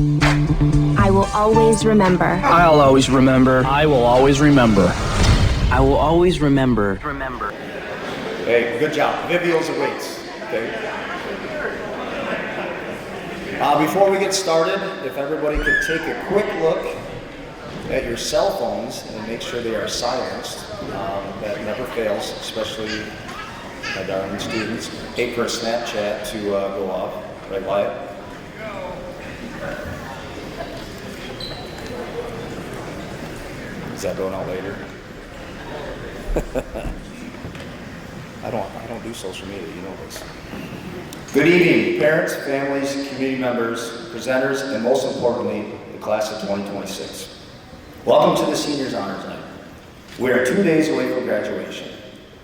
I will always remember. I'll always remember. I will always remember. I will always remember. Hey, good job. Vivials awaits. Okay. Before we get started, if everybody could take a quick look at your cell phones and make sure they are silenced. That never fails, especially my darling students. Hate for a Snapchat to go off. Right, Wyatt? Is that going out later? I don't do social media, you know this. Good evening, parents, families, community members, presenters, and most importantly, the class of 2026. Welcome to the Seniors Honors Night. We are 2 days away from graduation.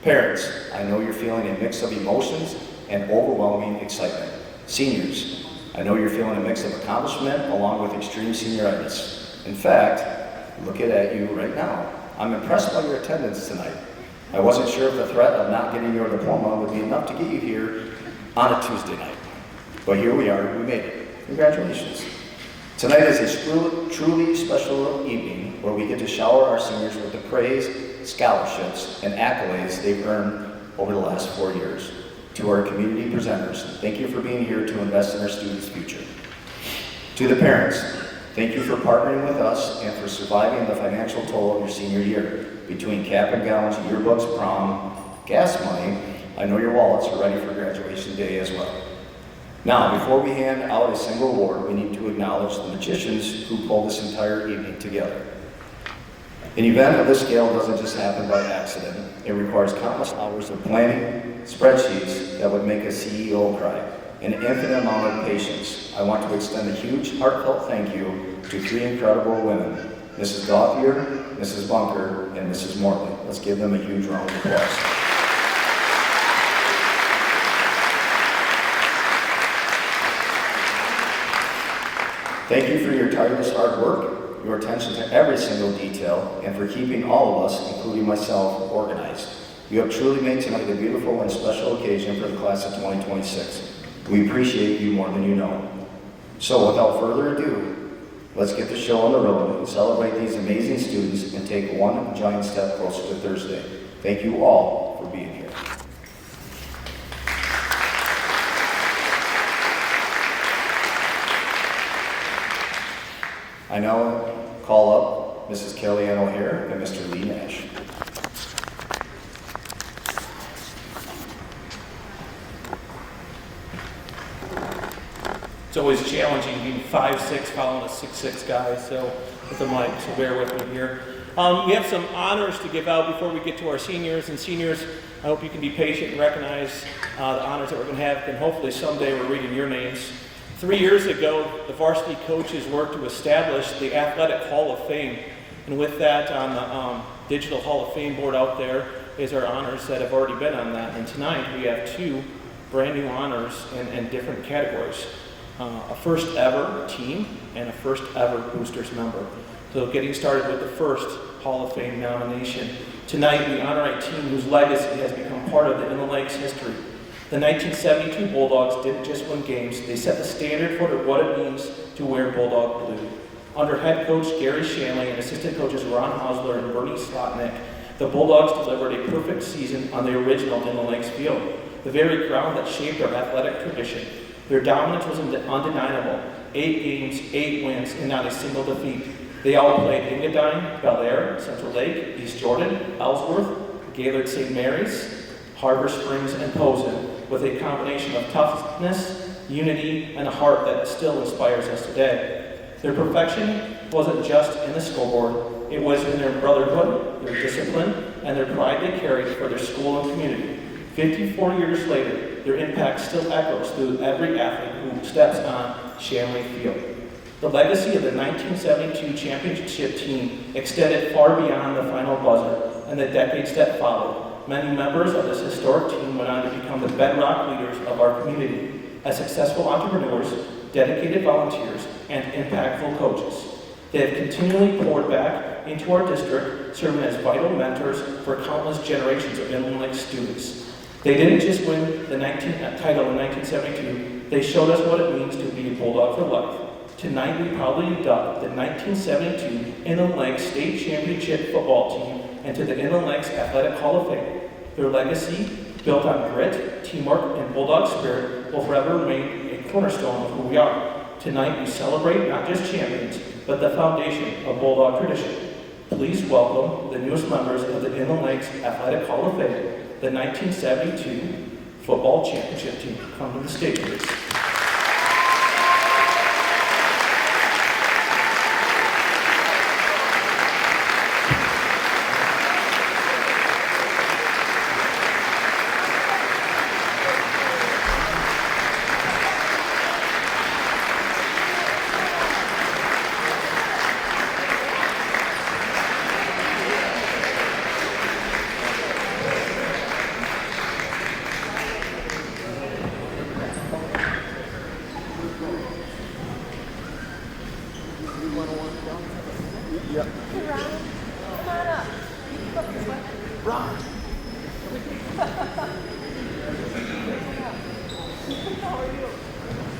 Parents, I know you're feeling a mix of emotions and overwhelming excitement. Seniors, I know you're feeling a mix of accomplishment along with extreme senioritis. In fact, looking at you right now, I'm impressed by your attendance tonight. I wasn't sure if the threat of not getting your diploma would be enough to get you here on a Tuesday night. But here we are, we made it. Congratulations. Tonight is a truly special evening where we get to shower our seniors with the praise, scholarships, and accolades they've earned over the last 4 years. To our community presenters, thank you for being here to invest in our students' future. To the parents, thank you for partnering with us and for surviving the financial toll of your senior year. Between cap and gowns, yearbooks, prom, gas money, I know your wallets are ready for graduation day as well. Now, before we hand out a single award, we need to acknowledge the magicians who pulled this entire evening together. An event of this scale doesn't just happen by accident. It requires countless hours of planning, spreadsheets that would make a CEO cry, an infinite amount of patience. I want to extend a huge, heartfelt thank you to 3 incredible women, Mrs. Gauthier, Mrs. Bunker, and Mrs. Morley. Let's give them a huge round of applause. Thank you for your tireless hard work, your attention to every single detail, and for keeping all of us, including myself, organized. You have truly made tonight a beautiful and special occasion for the class of 2026. We appreciate you more than you know. So without further ado, let's get the show on the road and celebrate these amazing students and take one giant step closer to Thursday. Thank you all for being here. I now call up Mrs. Kellyanne O'Hare and Mr. Lee Nash. It's always challenging being 5'6", following a 6'6" guy, so with the mic, so bear with me here. We have some honors to give out before we get to our seniors. And seniors, I hope you can be patient and recognize the honors that we're going to have, and hopefully someday we're reading your names. 3 years ago, the varsity coaches worked to establish the Athletic Hall of Fame. And with that, on the Digital Hall of Fame board out there is our honors that have already been on that. And tonight we have 2 brand new honors in different categories. A first ever team and a first ever boosters member. So getting started with the first Hall of Fame nomination. Tonight we honor a team whose legacy has become part of the Inland Lakes history. The 1972 Bulldogs didn't just win games, they set the standard for what it means to wear Bulldog blue. Under head coach Gary Shanley and assistant coaches Ron Hausler and Bernie Slotnick, the Bulldogs delivered a perfect season on the original Inland Lakes field, the very ground that shaped our athletic tradition. Their dominance was undeniable. 8 games, 8 wins, and not a single defeat. They all played Engadine, Bel Air, Central Lake, East Jordan, Ellsworth, Gaylord St. Mary's, Harbor Springs, and Posen, with a combination of toughness, unity, and a heart that still inspires us today. Their perfection wasn't just in the scoreboard, it was in their brotherhood, their discipline, and their pride they carried for their school and community. 54 years later, their impact still echoes through every athlete who steps on Shanley Field. The legacy of the 1972 championship team extended far beyond the final buzzer and the decades that followed. Many members of this historic team went on to become the bedrock leaders of our community as successful entrepreneurs, dedicated volunteers, and impactful coaches. They have continually poured back into our district, serving as vital mentors for countless generations of Inland Lakes students. They didn't just win the title in 1972, they showed us what it means to be a Bulldog for life. Tonight we proudly induct the 1972 Inland Lakes State Championship football team into the Inland Lakes Athletic Hall of Fame. Their legacy, built on grit, teamwork, and bulldog spirit, will forever remain a cornerstone of who we are. Tonight we celebrate not just champions, but the foundation of bulldog tradition. Please welcome the newest members of the Inland Lakes Athletic Hall of Fame, the 1972 football championship team. Come to the stage, please.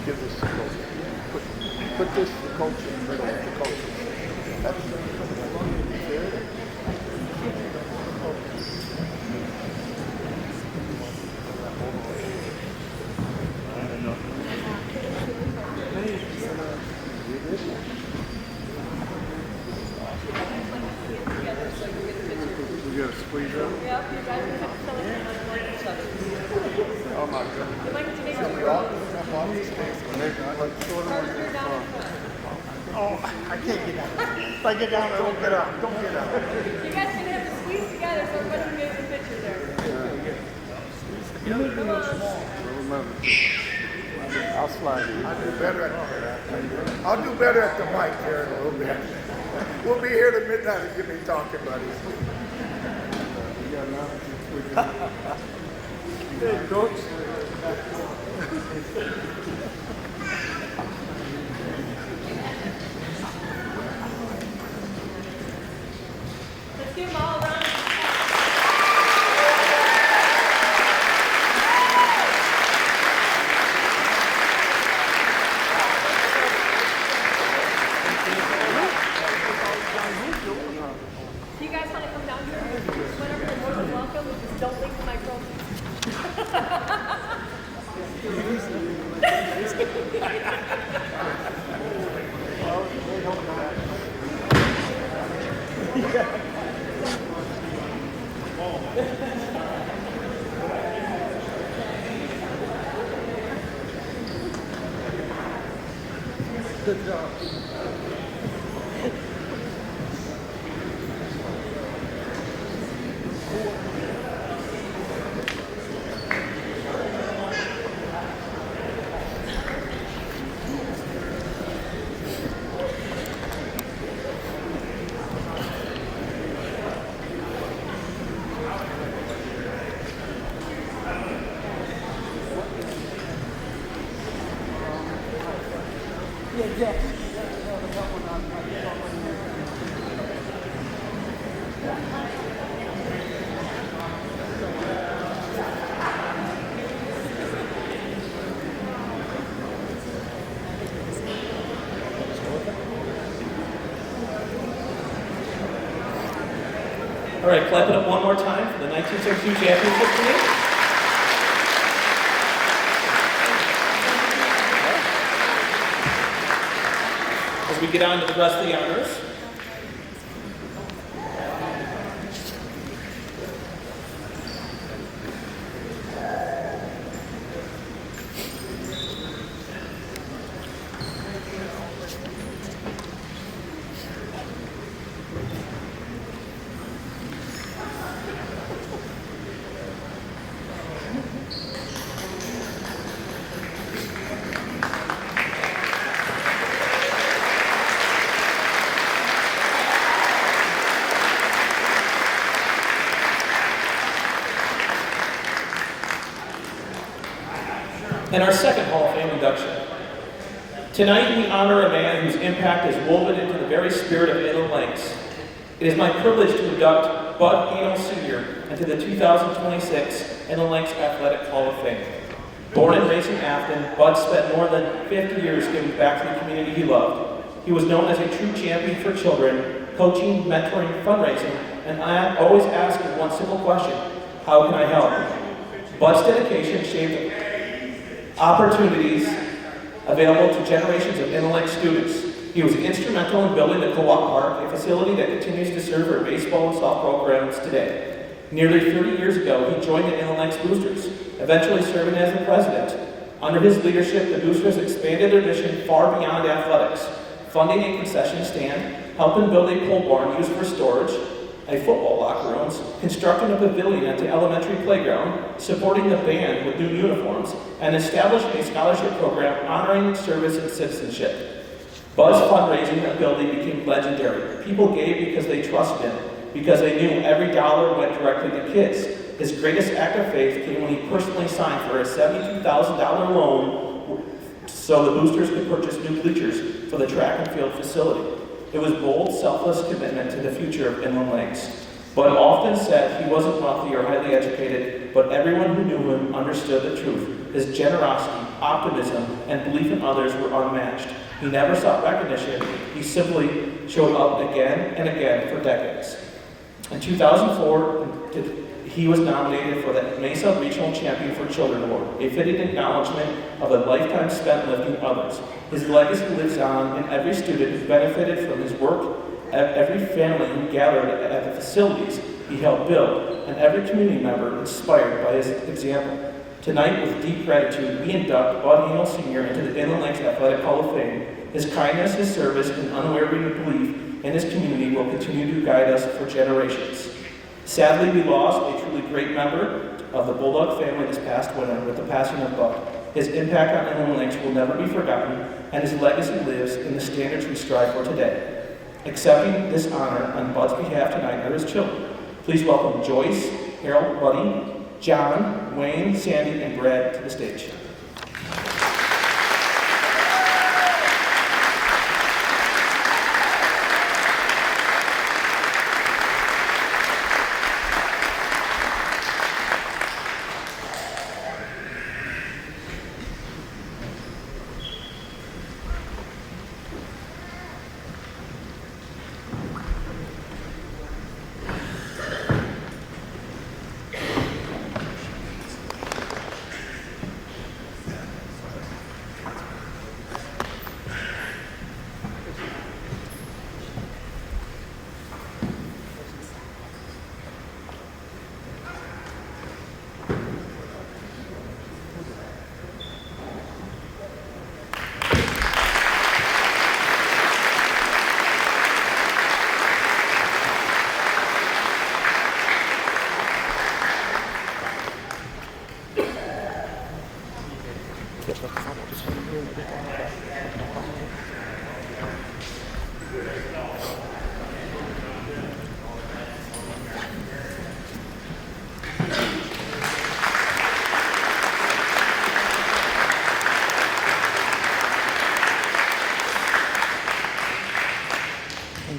Give this to culture. Put this to culture in the middle of the culture. That's we gotta squeeze up. Yep, you guys have to fill in each other. Oh my goodness. You might need to make When sure they you're walk, all- you're down in front. oh, I can't get out. If I get down, I don't get out. Don't get out. You guys can have to squeeze together so everybody can get some pictures there. Come on. Remember, I'll slide in. I'll do better at the mic here in a little bit. We'll be here till midnight to get me talking, buddies. Hey, coach. Let's give them all a round. Do you guys want to come down here? Whenever you're more than welcome, just don't leave the microphone. Good job. All right, clap it up one more time for the 1962 championship team. As we get on to the rest of the honors. And our second Hall of Fame induction. Tonight we honor a man whose impact is woven into the very spirit of Inland Lakes. It is my privilege to induct Bud Eno Sr. into the 2026 Inland Lakes Athletic Hall of Fame. Born and raised in Afton, Bud spent more than 50 years giving back to the community he loved. He was known as a true champion for children, coaching, mentoring, fundraising, and always asking one simple question: how can I help? Bud's dedication shaped opportunities available to generations of Inland Lakes students. He was instrumental in building the Co-op Park, a facility that continues to serve our baseball and softball programs today. Nearly 30 years ago, he joined the Inland Lakes Boosters, eventually serving as the president. Under his leadership, the Boosters expanded their mission far beyond athletics, funding a concession stand, helping build a pole barn used for storage, a football locker rooms, constructing a pavilion at the elementary playground, supporting the band with new uniforms, and establishing a scholarship program honoring service and citizenship. Bud's fundraising ability became legendary. People gave because they trusted him, because they knew every dollar went directly to kids. His greatest act of faith came when he personally signed for a $72,000 loan so the Boosters could purchase new bleachers for the track and field facility. It was bold, selfless commitment to the future of Inland Lakes. Bud often said he wasn't wealthy or highly educated, but everyone who knew him understood the truth. His generosity, optimism, and belief in others were unmatched. He never sought recognition. He simply showed up again and again for decades. In 2004, he was nominated for the Mesa Regional Champion for Children Award, a fitting acknowledgement of a lifetime spent lifting others. His legacy lives on in every student who benefited from his work, every family who gathered at the facilities he helped build, and every community member inspired by his example. Tonight, with deep gratitude, we induct Bud Hale Sr. into the Inland Lakes Athletic Hall of Fame. His kindness, his service, and unwavering belief in his community will continue to guide us for generations. Sadly, we lost a truly great member of the Bulldog family this past winter with the passing of Bud. His impact on Inland Lakes will never be forgotten, and his legacy lives in the standards we strive for today. Accepting this honor on Bud's behalf tonight are his children. Please welcome Joyce, Harold, Buddy, John, Wayne, Sandy, and Brad to the stage.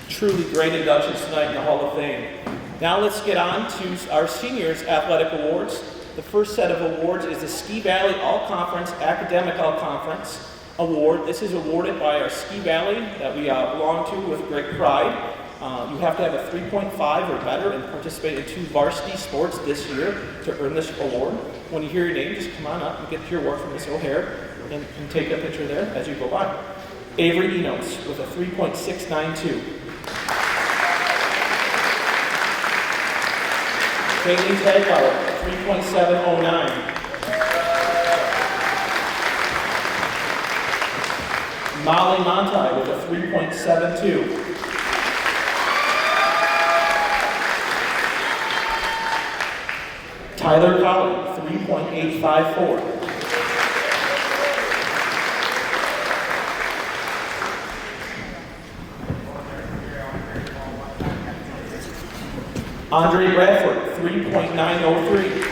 Truly great inductions tonight in the Hall of Fame. Now let's get on to our seniors athletic awards. The first set of awards is the Ski Valley All-Conference Academic All-Conference Award. This is awarded by our Ski Valley that we belong to with great pride. You have to have a 3.5 or better and participate in 2 varsity sports this year to earn this award. When you hear your name, just come on up and get your award from Ms. O'Hare and take a picture there as you go by. Avery Enos with a 3.692. Kaylee Tagauer, 3.709. Molly Monti with a 3.72. Tyler Colley, 3.854. Andre Bradford, 3.903.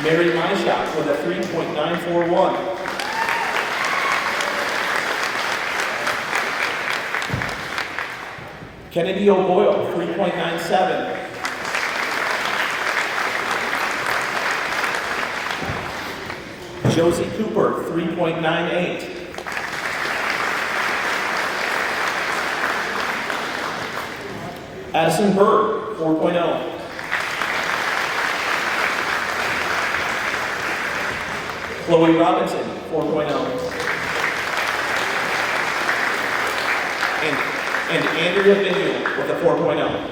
Mary Myshot with a 3.941. Kennedy O'Boyle, 3.97. Josie Cooper, 3.98. Addison Bird, 4.0. Chloe Robinson, 4.0. And Andrea Vigil with a 4.0.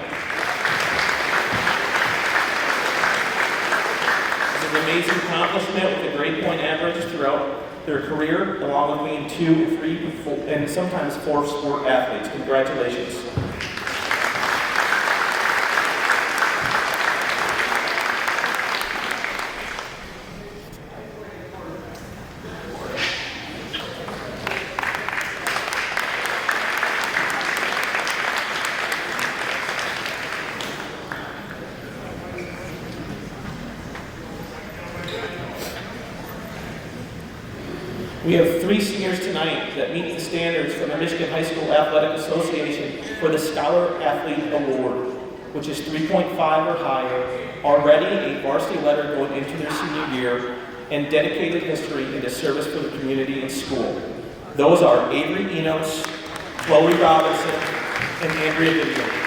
This is an amazing accomplishment with a grade point average throughout their career, along with being 2, 3, 4, and sometimes 4 sport athletes. Congratulations. We have 3 seniors tonight that meet the standards from the Michigan High School Athletic Association for the Scholar Athlete Award, which is 3.5 or higher, already a varsity letter going into their senior year, and dedicated history into service for the community and school. Those are Avery Enos, Chloe Robinson, and Andrea Vivian.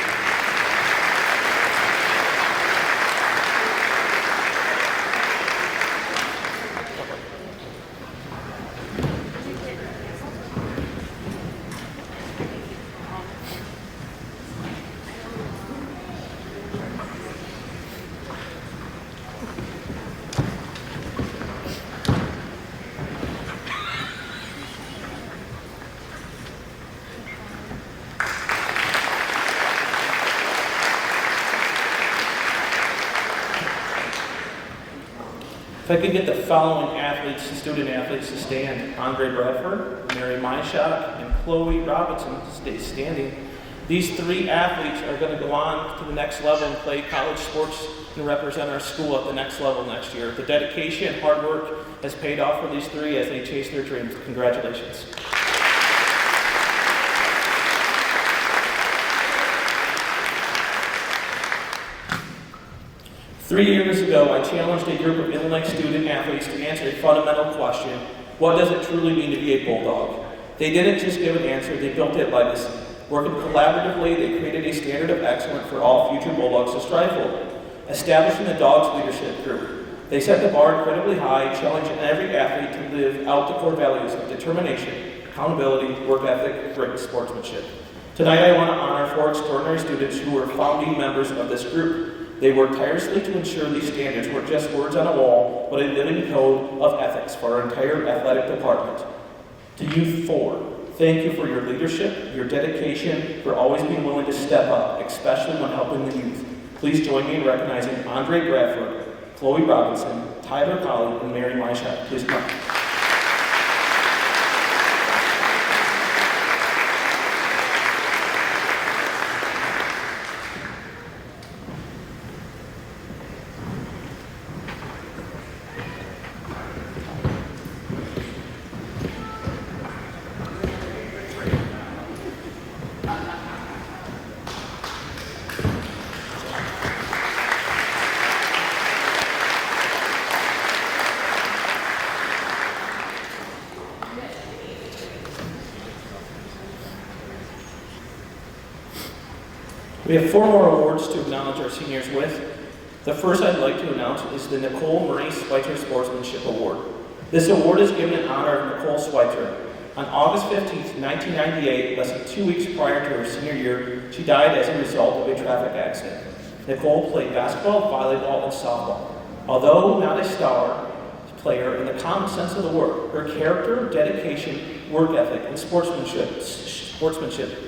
If I could get the following athletes, student athletes to stand: Andre Bradford, Mary Myshak, and Chloe Robinson to stay standing. These 3 athletes are going to go on to the next level and play college sports and represent our school at the next level next year. The dedication and hard work has paid off for these 3 as they chase their dreams. Congratulations. 3 years ago, I challenged a group of Inland Lakes student athletes to answer a fundamental question: what does it truly mean to be a Bulldog? They didn't just give an answer, they built a legacy. Working collaboratively, they created a standard of excellence for all future Bulldogs to strive for. Establishing the Dogs Leadership Group, they set the bar incredibly high, challenging every athlete to live out the core values of determination, accountability, work ethic, grit, and sportsmanship. Tonight, I want to honor 4 extraordinary students who were founding members of this group. They worked tirelessly to ensure these standards weren't just words on a wall, but a living code of ethics for our entire athletic department. To you 4, thank you for your leadership, your dedication, for always being willing to step up, especially when helping the youth. Please join me in recognizing Andre Bradford, Chloe Robinson, Tyler Colley, and Mary Myshak. Please come. We have 4 more awards to acknowledge our seniors with. The first I'd like to announce is the Nicole Marie Schweitzer Sportsmanship Award. This award is given in honor of Nicole Schweitzer. On August 15, 1998, less than 2 weeks prior to her senior year, she died as a result of a traffic accident. Nicole played basketball, volleyball, and softball. Although not a star player in the common sense of the word, her character, dedication, work ethic, and sportsmanship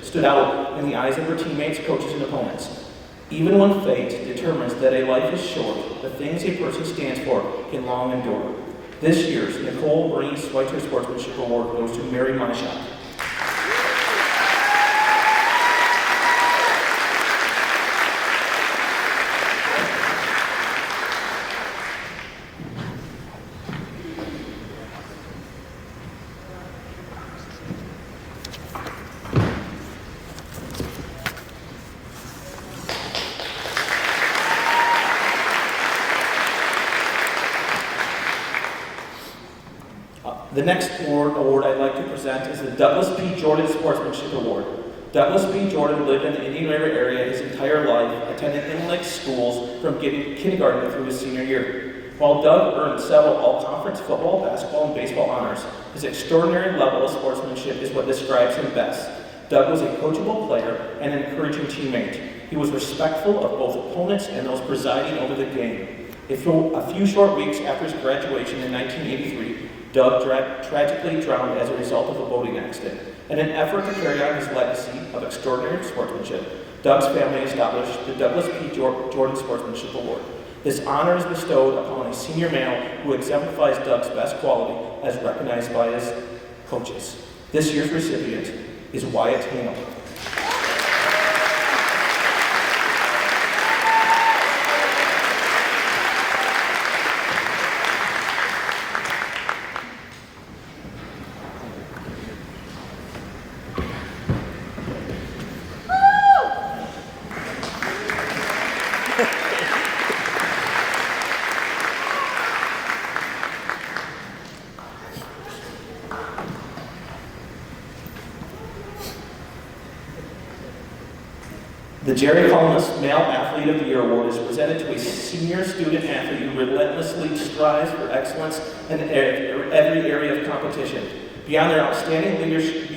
stood out in the eyes of her teammates, coaches, and opponents. Even when fate determines that a life is short, the things a person stands for can long endure. This year's Nicole Marie Schweitzer Sportsmanship Award goes to Mary Myshak. The next award I'd like to present is the Douglas P. Jordan Sportsmanship Award. Douglas P. Jordan lived in the Indian River area his entire life, attending Inland Lakes schools from kindergarten through his senior year. While Doug earned several all-conference football, basketball, and baseball honors, his extraordinary level of sportsmanship is what describes him best. Doug was a coachable player and an encouraging teammate. He was respectful of both opponents and those presiding over the game. A few short weeks after his graduation in 1983, Doug tragically drowned as a result of a boating accident. In an effort to carry on his legacy of extraordinary sportsmanship, Doug's family established the Douglas P. Jordan Sportsmanship Award. This honor is bestowed upon a senior male who exemplifies Doug's best quality as recognized by his coaches. This year's recipient is Wyatt Hale. The Jerry Holness Male Athlete of the Year Award is presented to a senior student athlete who relentlessly strives for excellence in every area of competition. Beyond their outstanding leadership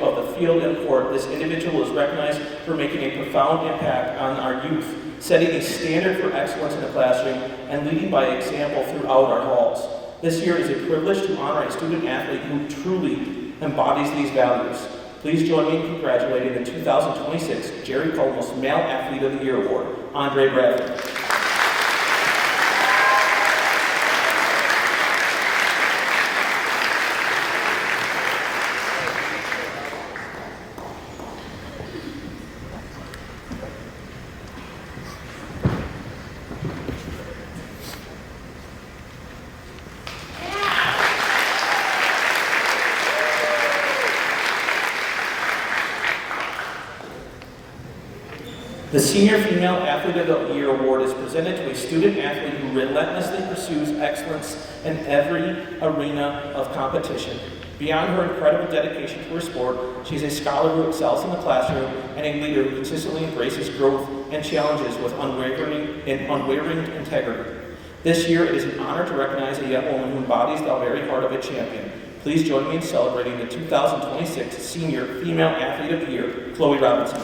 of the field and court, this individual is recognized for making a profound impact on our youth, setting a standard for excellence in the classroom, and leading by example throughout our halls. This year is a privilege to honor a student athlete who truly embodies these values. Please join me in congratulating the 2026 Jerry Colmos Male Athlete of the Year Award, Andre Bradley. The Senior Female Athlete of the Year Award is presented to a student athlete who relentlessly pursues excellence in every arena of competition. Beyond her incredible dedication to her sport, she is a scholar who excels in the classroom and a leader who consistently embraces growth and challenges with unwavering integrity. This year, it is an honor to recognize a young woman who embodies the very heart of a champion. Please join me in celebrating the 2026 Senior Female Athlete of the Year, Chloe Robinson.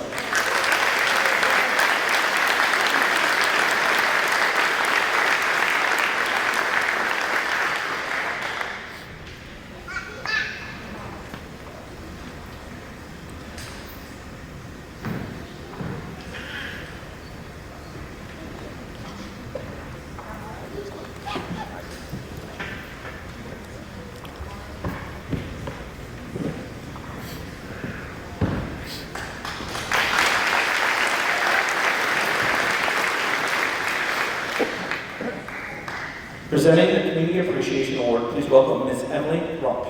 Presenting the Community Appreciation Award, please welcome Ms. Emily Rock.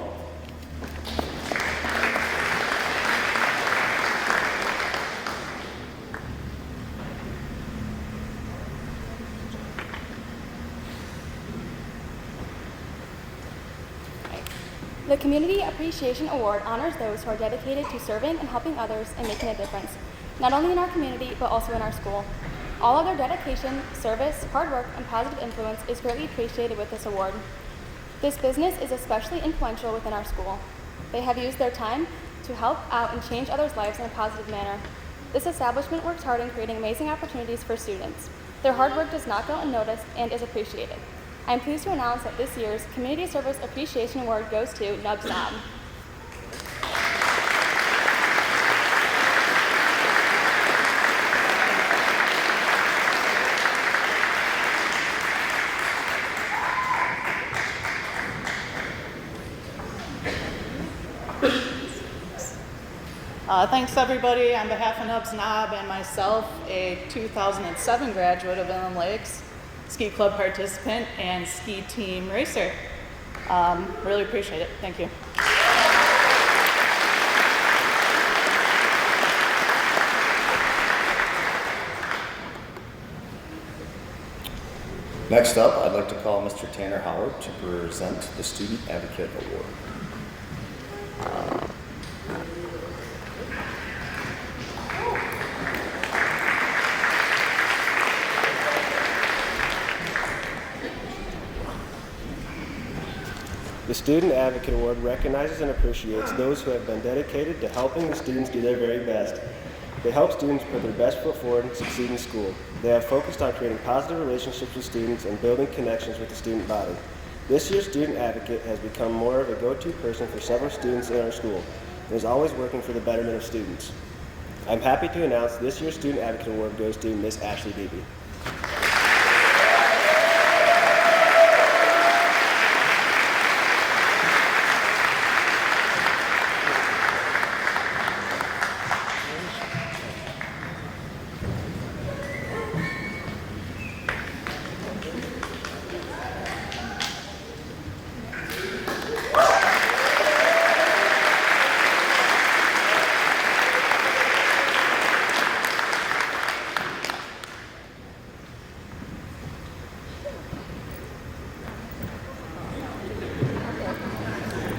The Community Appreciation Award honors those who are dedicated to serving and helping others and making a difference, not only in our community, but also in our school. All of their dedication, service, hard work, and positive influence is greatly appreciated with this award. This business is especially influential within our school. They have used their time to help out and change others' lives in a positive manner. This establishment works hard in creating amazing opportunities for students. Their hard work does not go unnoticed and is appreciated. I am pleased to announce that this year's Community Service Appreciation Award goes to Nubs Knob. Thanks everybody. On behalf of Nubs Knob and myself, a 2007 graduate of Inland Lakes, ski club participant and ski team racer. Really appreciate it. Thank you. Next up, I'd like to call Mr. Tanner Howard to present the Student Advocate Award. The Student Advocate Award recognizes and appreciates those who have been dedicated to helping the students do their very best. They help students put their best foot forward and succeed in school. They have focused on creating positive relationships with students and building connections with the student body. This year's Student Advocate has become more of a go-to person for several students in our school and is always working for the betterment of students. I'm happy to announce this year's Student Advocate Award goes to Miss Ashley Beebe.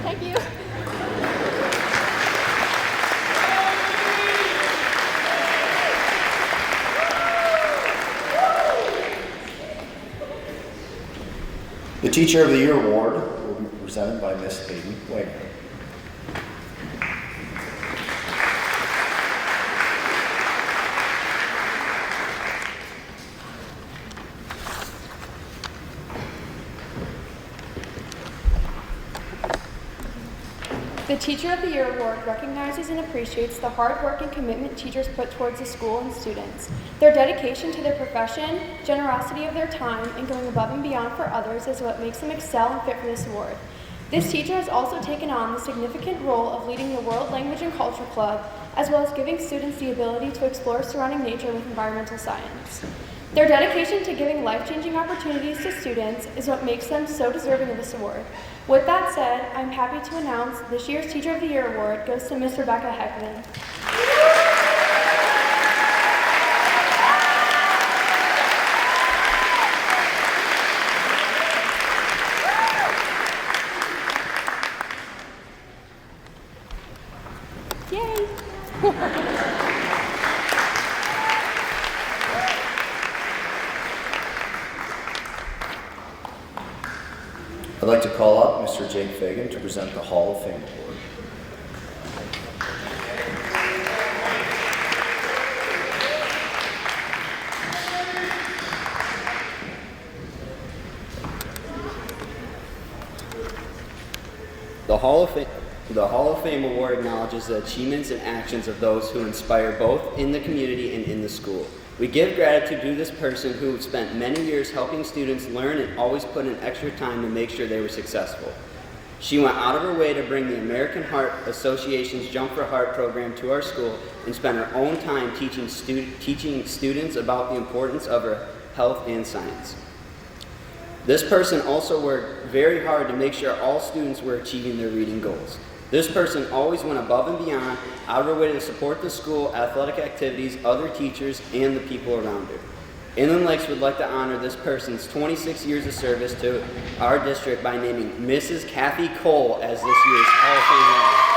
Thank you. The Teacher of the Year Award will be presented by Miss Hayden Wagner. The Teacher of the Year Award recognizes and appreciates the hard work and commitment teachers put towards the school and students. Their dedication to their profession, generosity of their time, and going above and beyond for others is what makes them excel and fit for this award. This teacher has also taken on the significant role of leading the World Language and Culture Club, as well as giving students the ability to explore surrounding nature with environmental science. Their dedication to giving life-changing opportunities to students is what makes them so deserving of this award. With that said, I'm happy to announce this year's Teacher of the Year Award goes to Ms. Rebecca Heckman. Yay! I'd like to call up Mr. Jake Fagan to present the Hall of Fame Award. The Hall of Fame Award acknowledges the achievements and actions of those who inspire both in the community and in the school. We give gratitude to this person who spent many years helping students learn and always put in extra time to make sure they were successful. She went out of her way to bring the American Heart Association's Jump for Heart program to our school and spent her own time teaching students about the importance of her health and science. This person also worked very hard to make sure all students were achieving their reading goals. This person always went above and beyond, out of her way to support the school, athletic activities, other teachers, and the people around her. Inland Lakes would like to honor this person's 26 years of service to our district by naming Mrs. Kathy Cole as this year's Hall of Fame winner.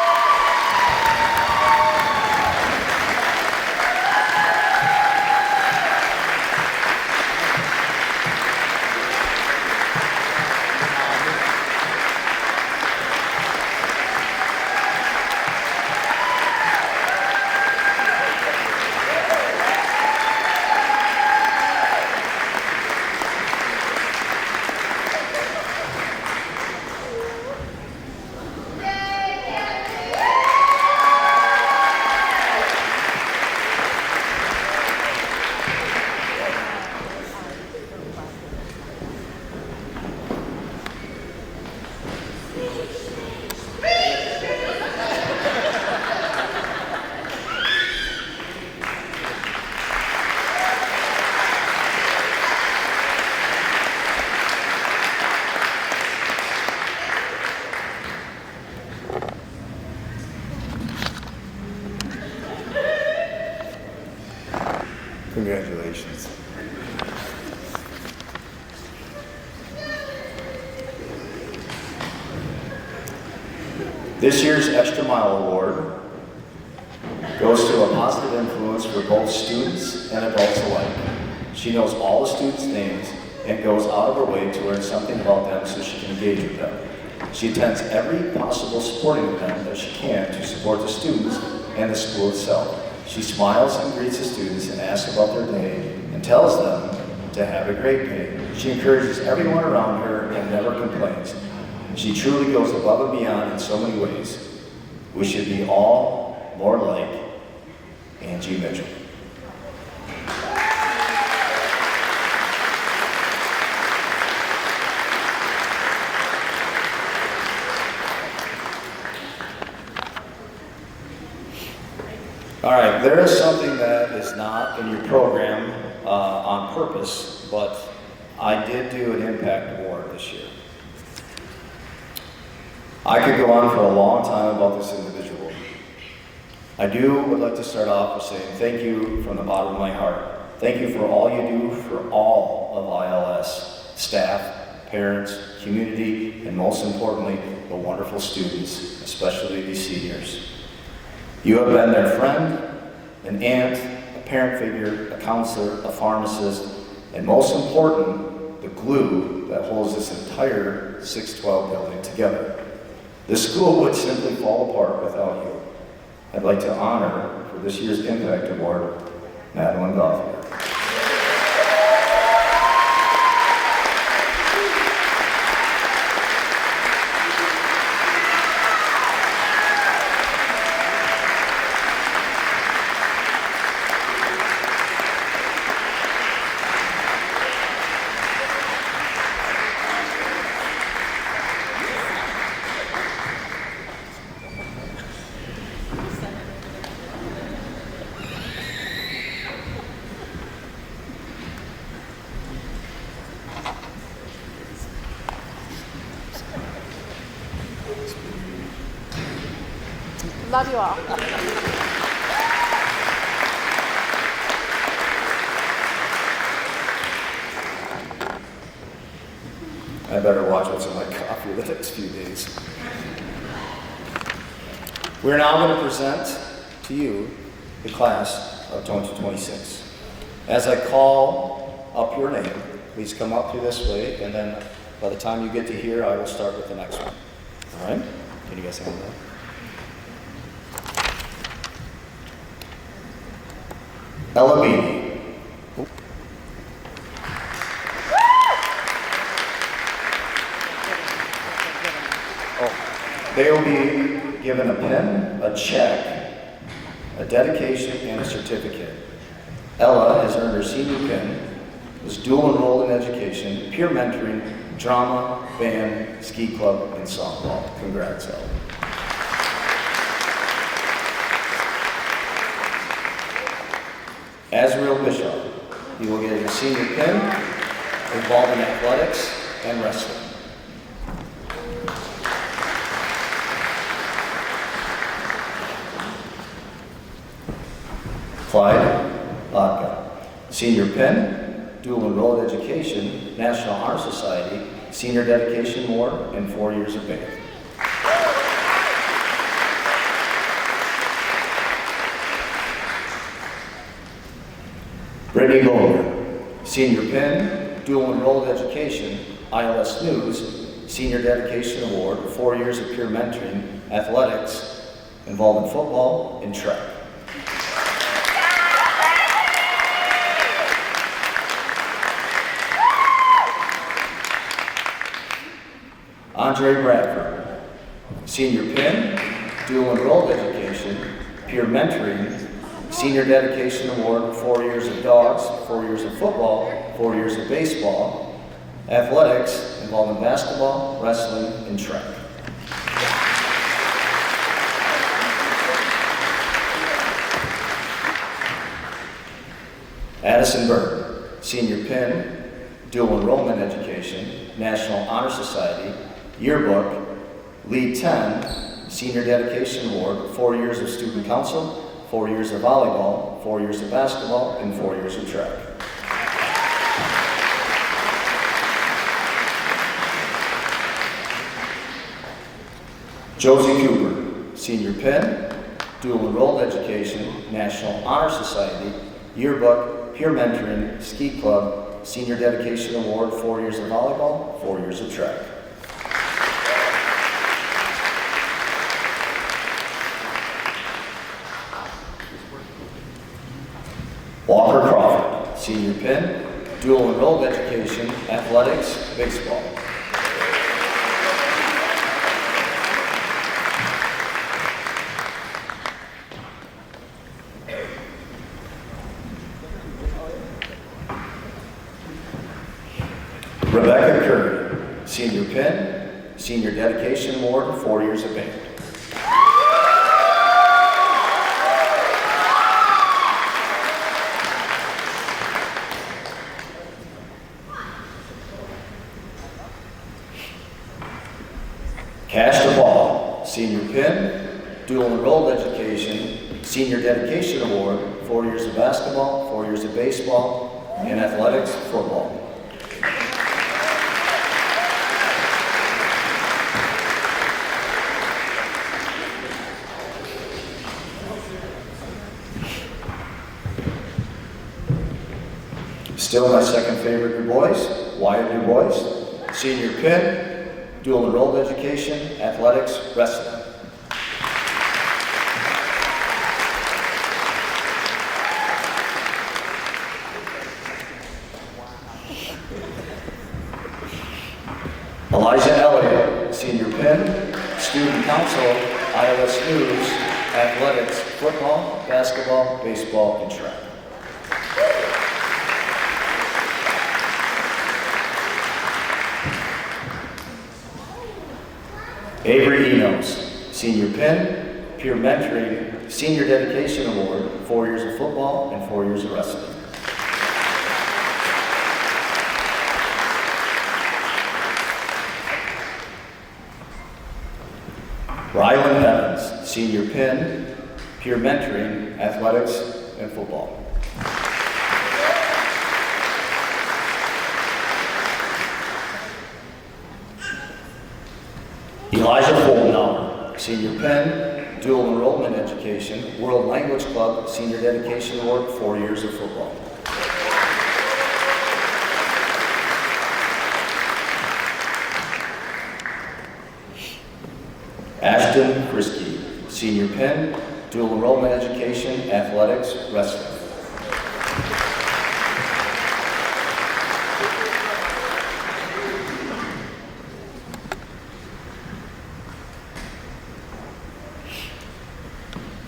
Congratulations. This year's Extra Mile Award goes to a positive influence for both students and adults alike. She knows all the students' names and goes out of her way to learn something about them so she can engage with them. She attends every possible sporting event that she can to support the students and the school itself. She smiles and greets the students and asks about their day and tells them to have a great day. She encourages everyone around her and never complains. She truly goes above and beyond in so many ways. We should be all more like Angie Mitchell. All right, there is something that is not in your program on purpose, but I did do an impact award this year. I could go on for a long time about this individual. I would like to start off with saying thank you from the bottom of my heart. Thank you for all you do for all of ILS, staff, parents, community, and most importantly, the wonderful students, especially these seniors. You have been their friend, an aunt, a parent figure, a counselor, a pharmacist, and most important, the glue that holds this entire 612 building together. The school would simply fall apart without you. I'd like to honor, for this year's Impact Award, Madeline Gothier. Love you all. I better watch what's in my coffee the next few days. We're now going to present to you the class of 2026. As I call up your name, please come up through this way, and then by the time you get to here, I will start with the next one. All right? Can you guys handle that? Ella Beatty. They will be given a pen, a check, a dedication, and a certificate. Ella has earned her senior pin, was dual enrolled in education, peer mentoring, drama, band, ski club, and softball. Congrats, Ella. Azrael Bishop, you will get a senior pin involved in athletics and wrestling. Clyde Latka, senior pin, dual enrolled education, National Honor Society, senior dedication award, and 4 years of band. Brittany Goldberg, senior pin, dual enrolled education, ILS News, senior dedication award, 4 years of peer mentoring, athletics, involved in football and track. Andre Bradford, senior pin, dual enrolled education, peer mentoring, senior dedication award, 4 years of dogs, 4 years of football, 4 years of baseball, athletics involving basketball, wrestling, and track. Addison Burton, senior pin, dual enrollment education, National Honor Society, yearbook, lead 10, senior dedication award, 4 years of student council, 4 years of volleyball, 4 years of basketball, and 4 years of track. Josie Cooper, Senior Penn, Dual Enrolled Education, National Honor Society, Yearbook, Peer Mentoring, Ski Club, Senior Dedication Award, 4 years of volleyball, 4 years of track. Walker Crawford, Senior Penn, Dual Enrolled Education, Athletics, Baseball. Rebecca Curry, Senior Penn, Senior Dedication Award, 4 years of band. Cash DePaul, Senior Penn, Dual Enrolled Education, Senior Dedication Award, 4 years of basketball, 4 years of baseball, and athletics, football. Still my second favorite Du Bois, Wyatt Du Bois, Senior Penn, Dual Enrolled Education, Athletics, Wrestling. Elijah Elliott, Senior Penn, Student Council, ILHS News, Athletics, Football, Basketball, Baseball, and Track. Avery Enos, Senior Penn, Peer Mentoring, Senior Dedication Award, 4 years of football and 4 years of wrestling. Rylan Evans, Senior Penn, Peer Mentoring, Athletics, and Football. Elijah Holdenauer, Senior Penn, Dual Enrollment Education, World Language Club, Senior Dedication Award, 4 years of football. Ashton Frisky, Senior Penn, Dual Enrollment Education, Athletics, Wrestling.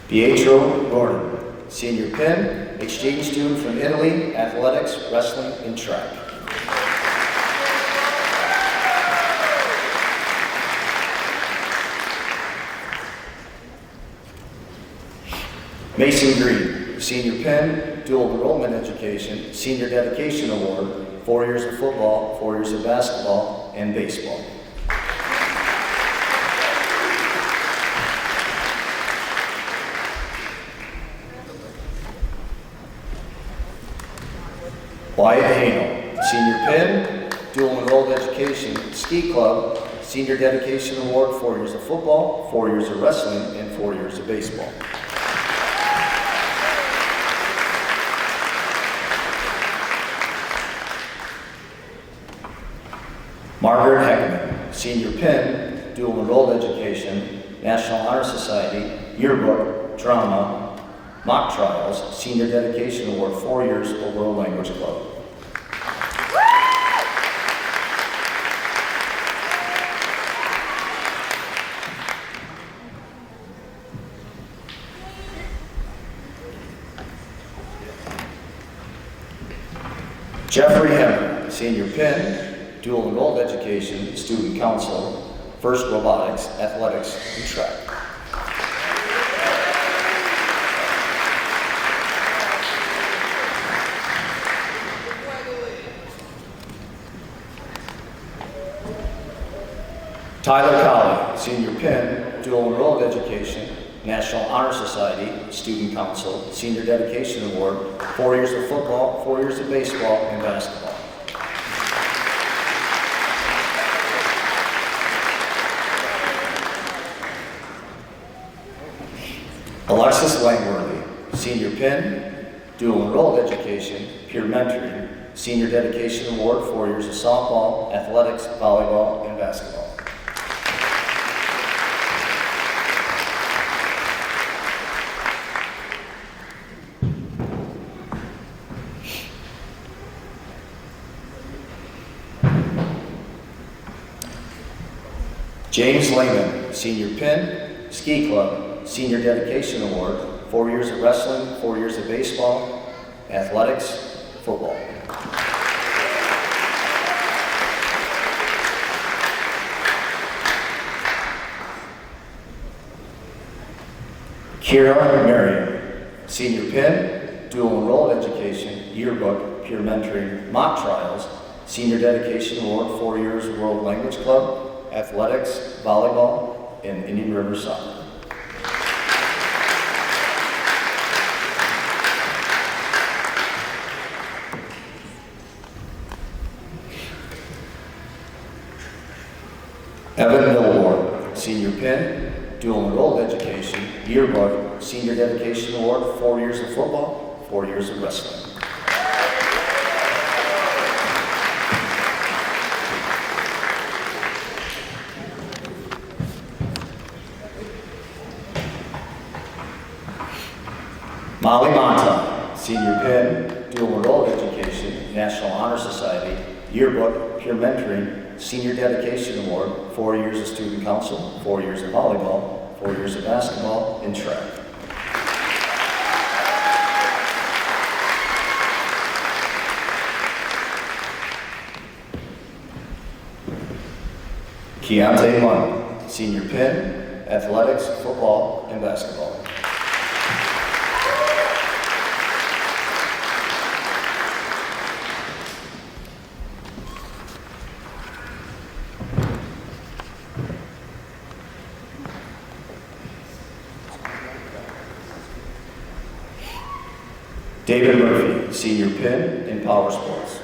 Pietro Gordon, Senior Penn, exchange student from Italy, Athletics, Wrestling, and Track. Mason Green, Senior Penn, Dual Enrollment Education, Senior Dedication Award, 4 years of football, 4 years of basketball, and baseball. Wyatt Hano, Senior Penn, Dual Enrolled Education, Ski Club, Senior Dedication Award, 4 years of football, 4 years of wrestling, and 4 years of baseball. Margaret Heckman, Senior Penn, Dual Enrolled Education, National Honor Society, Yearbook, Drama, Mock Trials, Senior Dedication Award, 4 years of World Language Club. Jeffrey Hemmer, Senior Penn, Dual Enrolled Education, Student Council, First Robotics, Athletics, and Track. Tyler Colley, Senior Penn, Dual Enrolled Education, National Honor Society, Student Council, Senior Dedication Award, 4 years of football, 4 years of baseball, and basketball. Alexis Langworthy, Senior Pin, Dual Enrolled Education, Peer Mentoring, Senior Dedication Award, 4 years of softball, athletics, volleyball, and basketball. James Lehman, Senior Pin, Ski Club, Senior Dedication Award, 4 years of wrestling, 4 years of baseball, athletics, football. Kira Merriam, Senior Pin, Dual Enrolled Education, Yearbook, Peer Mentoring, Mock Trials, Senior Dedication Award, 4 years of World Language Club, athletics, volleyball, and Indian River soccer. Evan Milward, Senior Pin, Dual Enrolled Education, Yearbook, Senior Dedication Award, 4 years of football, 4 years of wrestling. Molly Monta, Senior Pin, Dual Enrolled Education, National Honor Society, Yearbook, Peer Mentoring, Senior Dedication Award, 4 years of Student Council, 4 years of volleyball, 4 years of basketball, and track. Keontae Munn, Senior Pin, Athletics, Football, and Basketball. David Murphy, Senior Pin in Power Sports.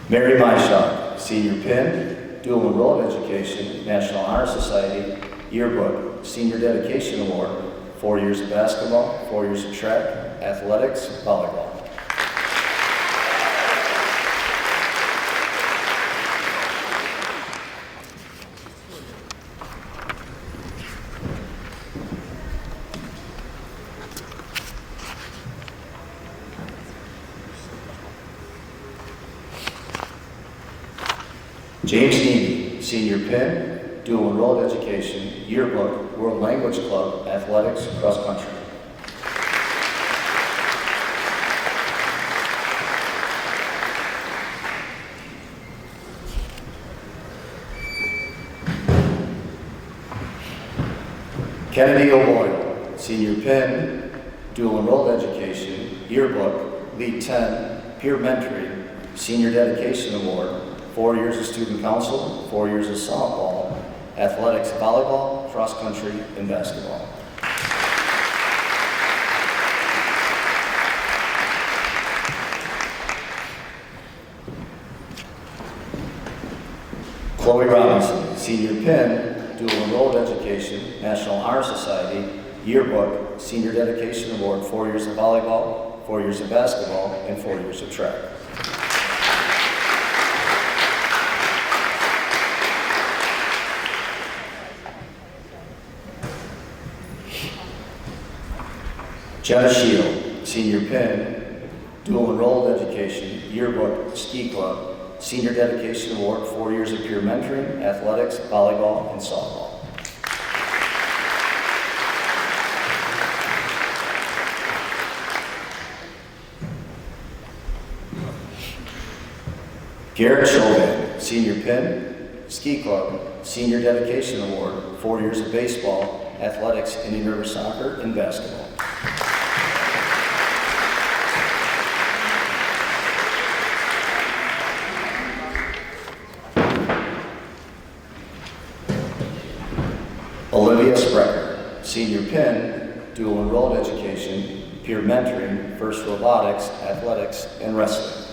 Mary Maishaw, Senior Pin, Dual Enrolled Education, National Honor Society, Yearbook, Senior Dedication Award, 4 years of basketball, 4 years of track, athletics, volleyball. James Neamy, Senior Pin, Dual Enrolled Education, Yearbook, World Language Club, Athletics, Cross Country. Kennedy O'Boyle, Senior Pin, Dual Enrolled Education, Yearbook, League 10, Peer Mentoring, Senior Dedication Award, 4 years of Student Council, 4 years of softball, athletics, volleyball, cross country, and basketball. Chloe Robinson, Senior Pin, Dual Enrolled Education, National Honor Society, Yearbook, Senior Dedication Award, 4 years of volleyball, 4 years of basketball, and 4 years of track. Jenna Shield, Senior Pin, Dual Enrolled Education, Yearbook, Ski Club, Senior Dedication Award, 4 years of Peer Mentoring, Athletics, Volleyball, and Softball. Garrett Chauvin, Senior Pin, Ski Club, Senior Dedication Award, 4 years of baseball, athletics, Indian River soccer, and basketball. Olivia Sprecher, Senior Pin, Dual Enrolled Education, Peer Mentoring, First Robotics, Athletics, and Wrestling.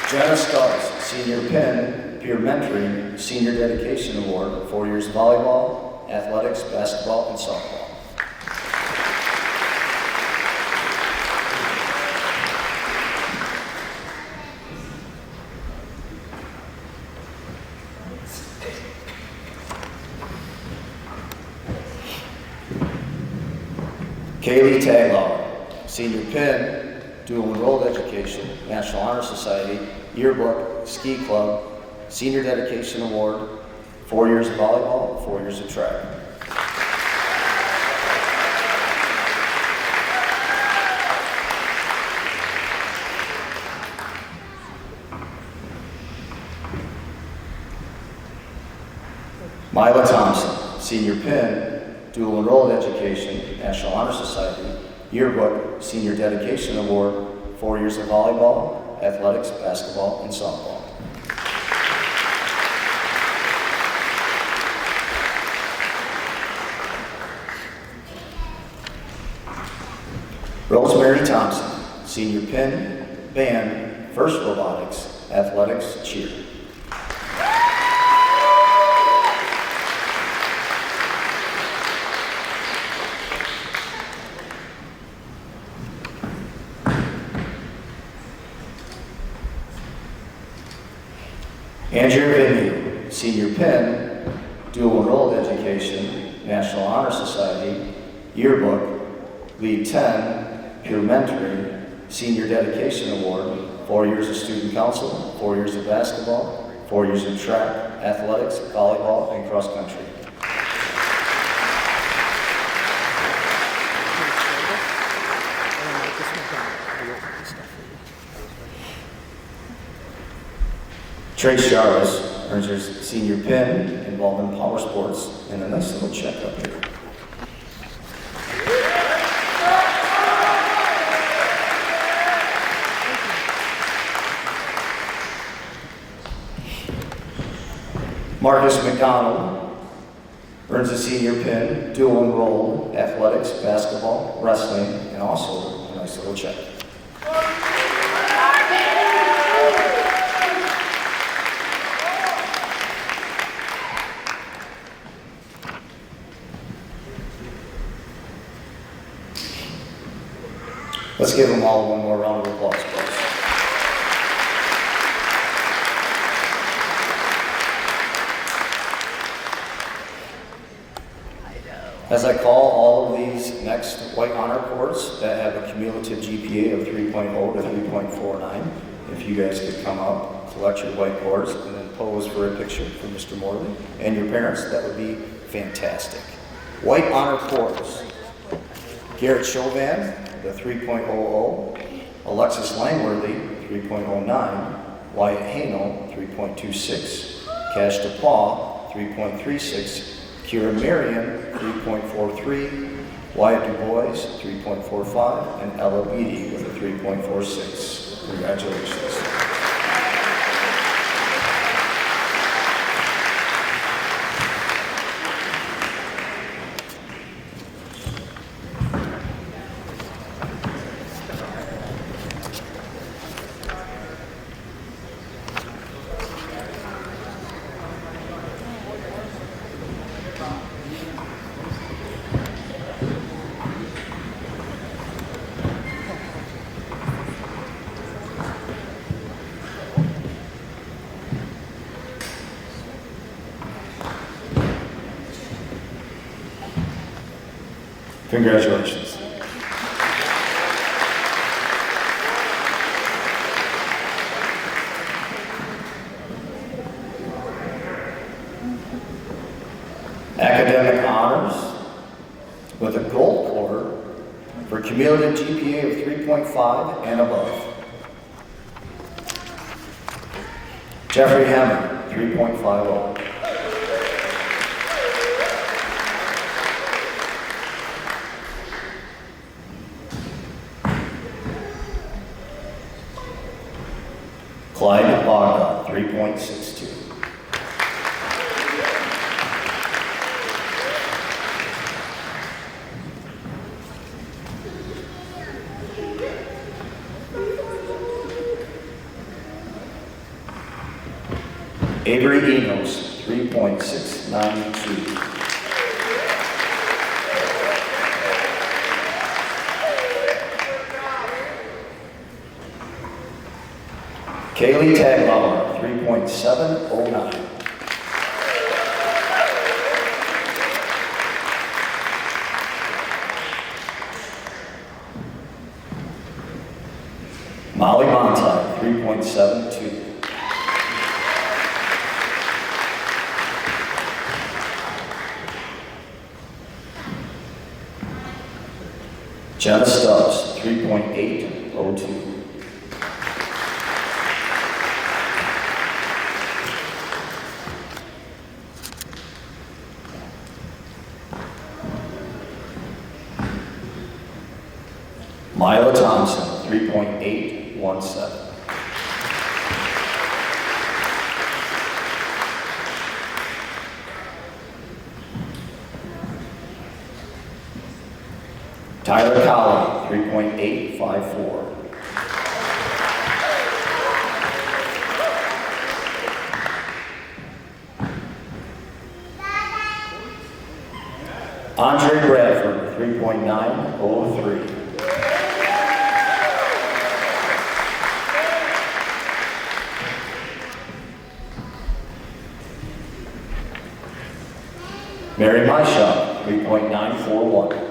Jenna Stubbs, Senior Pin, Peer Mentoring, Senior Dedication Award, 4 years volleyball, athletics, basketball, and softball. Kaylee Taglauer, Senior Pin, Dual Enrolled Education, National Honor Society, Yearbook, Ski Club, Senior Dedication Award, 4 years of volleyball, 4 years of track. Myla Thompson, Senior Pin, Dual Enrolled Education, National Honor Society, Yearbook, Senior Dedication Award, 4 years of volleyball, athletics, basketball, and softball. Rosemary Thompson, Senior Pin, Band, First Robotics, Athletics, Cheer. Andrew Vinny, Senior Pin, Dual Enrolled Education, National Honor Society, Yearbook, Lead 10, Peer Mentoring, Senior Dedication Award, 4 years of Student Council, 4 years of basketball, 4 years of track, athletics, volleyball, and cross country. Trace Jarvis earns her Senior Pin involved in power sports and a nice little check up here. Marcus McDonald earns a Senior Pin, Dual Enrolled, Athletics, Basketball, Wrestling, and also a nice little check. Let's give them all one more round of applause, please. As I call all of these next white honor cords that have a cumulative GPA of 3.0 to 3.49, if you guys could come up, collect your white cords, and then pose for a picture for Mr. Morley and your parents, that would be fantastic. White honor cords. Garrett Chauvin, the 3.00, Alexis Langworthy, 3.09, Wyatt Hanel, 3.26, Cash DePaul, 3.36, Kira Marion, 3.43, Wyatt Du Bois, 3.45, and Ella Beatty with a 3.46. Congratulations. Congratulations. Academic honors with a gold cord for cumulative GPA of 3.5 and above. Jeffrey Hammond, 3.50. Clyde Bogdan, 3.62. Avery Enos, 3.692. Kaylee Taglauer, 3.709. Molly Montag, 3.72. Jenna Stubbs, 3.802. Mila Thompson, 3.817. Tyler Colley, 3.854. Andre Bradford, 3.903. Mary Maisha, 3.941.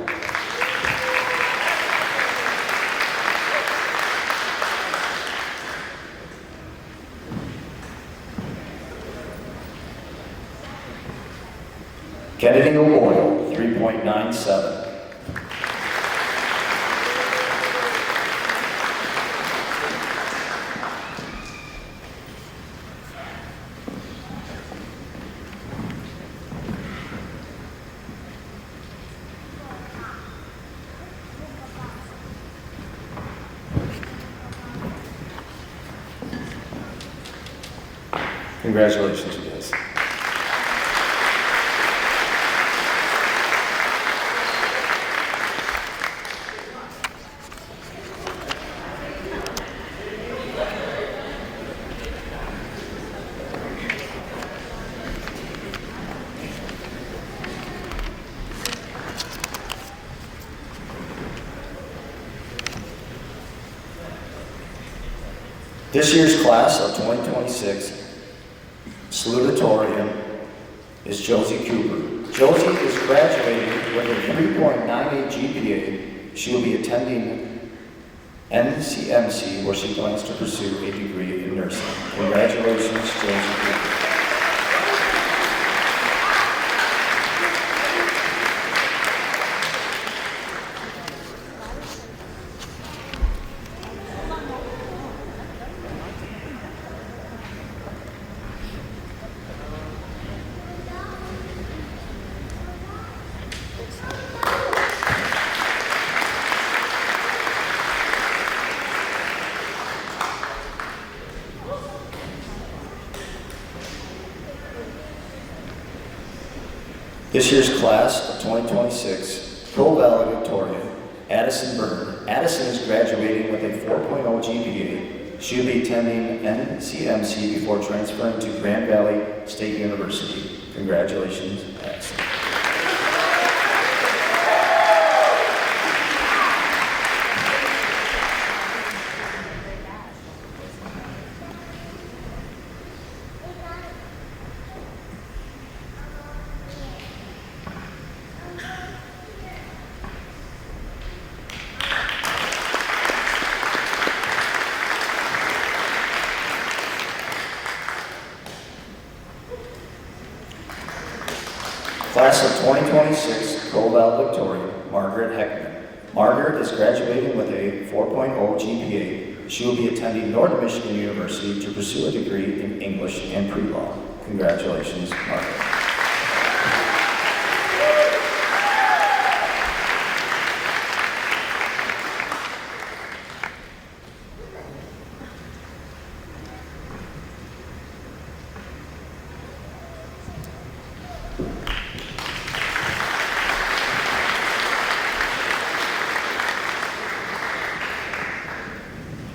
Kennedy O'Boyle, 3.97. Congratulations, you guys. This year's class of 2026 salutatorian is Josie Cooper. Josie is graduating with a 3.98 GPA. She will be attending NCMC, where she plans to pursue a degree in nursing. Congratulations, Josie Cooper. This year's class of 2026 co-valedictorian, Addison Byrne. Addison is graduating with a 4.0 GPA. She will be attending NCMC before transferring to Grand Valley State University. Congratulations, Addison. Class of 2026 co-valedictorian, Margaret Heckman. Margaret is graduating with a 4.0 GPA. She will be attending Northern Michigan University to pursue a degree in English and pre-law. Congratulations, Margaret.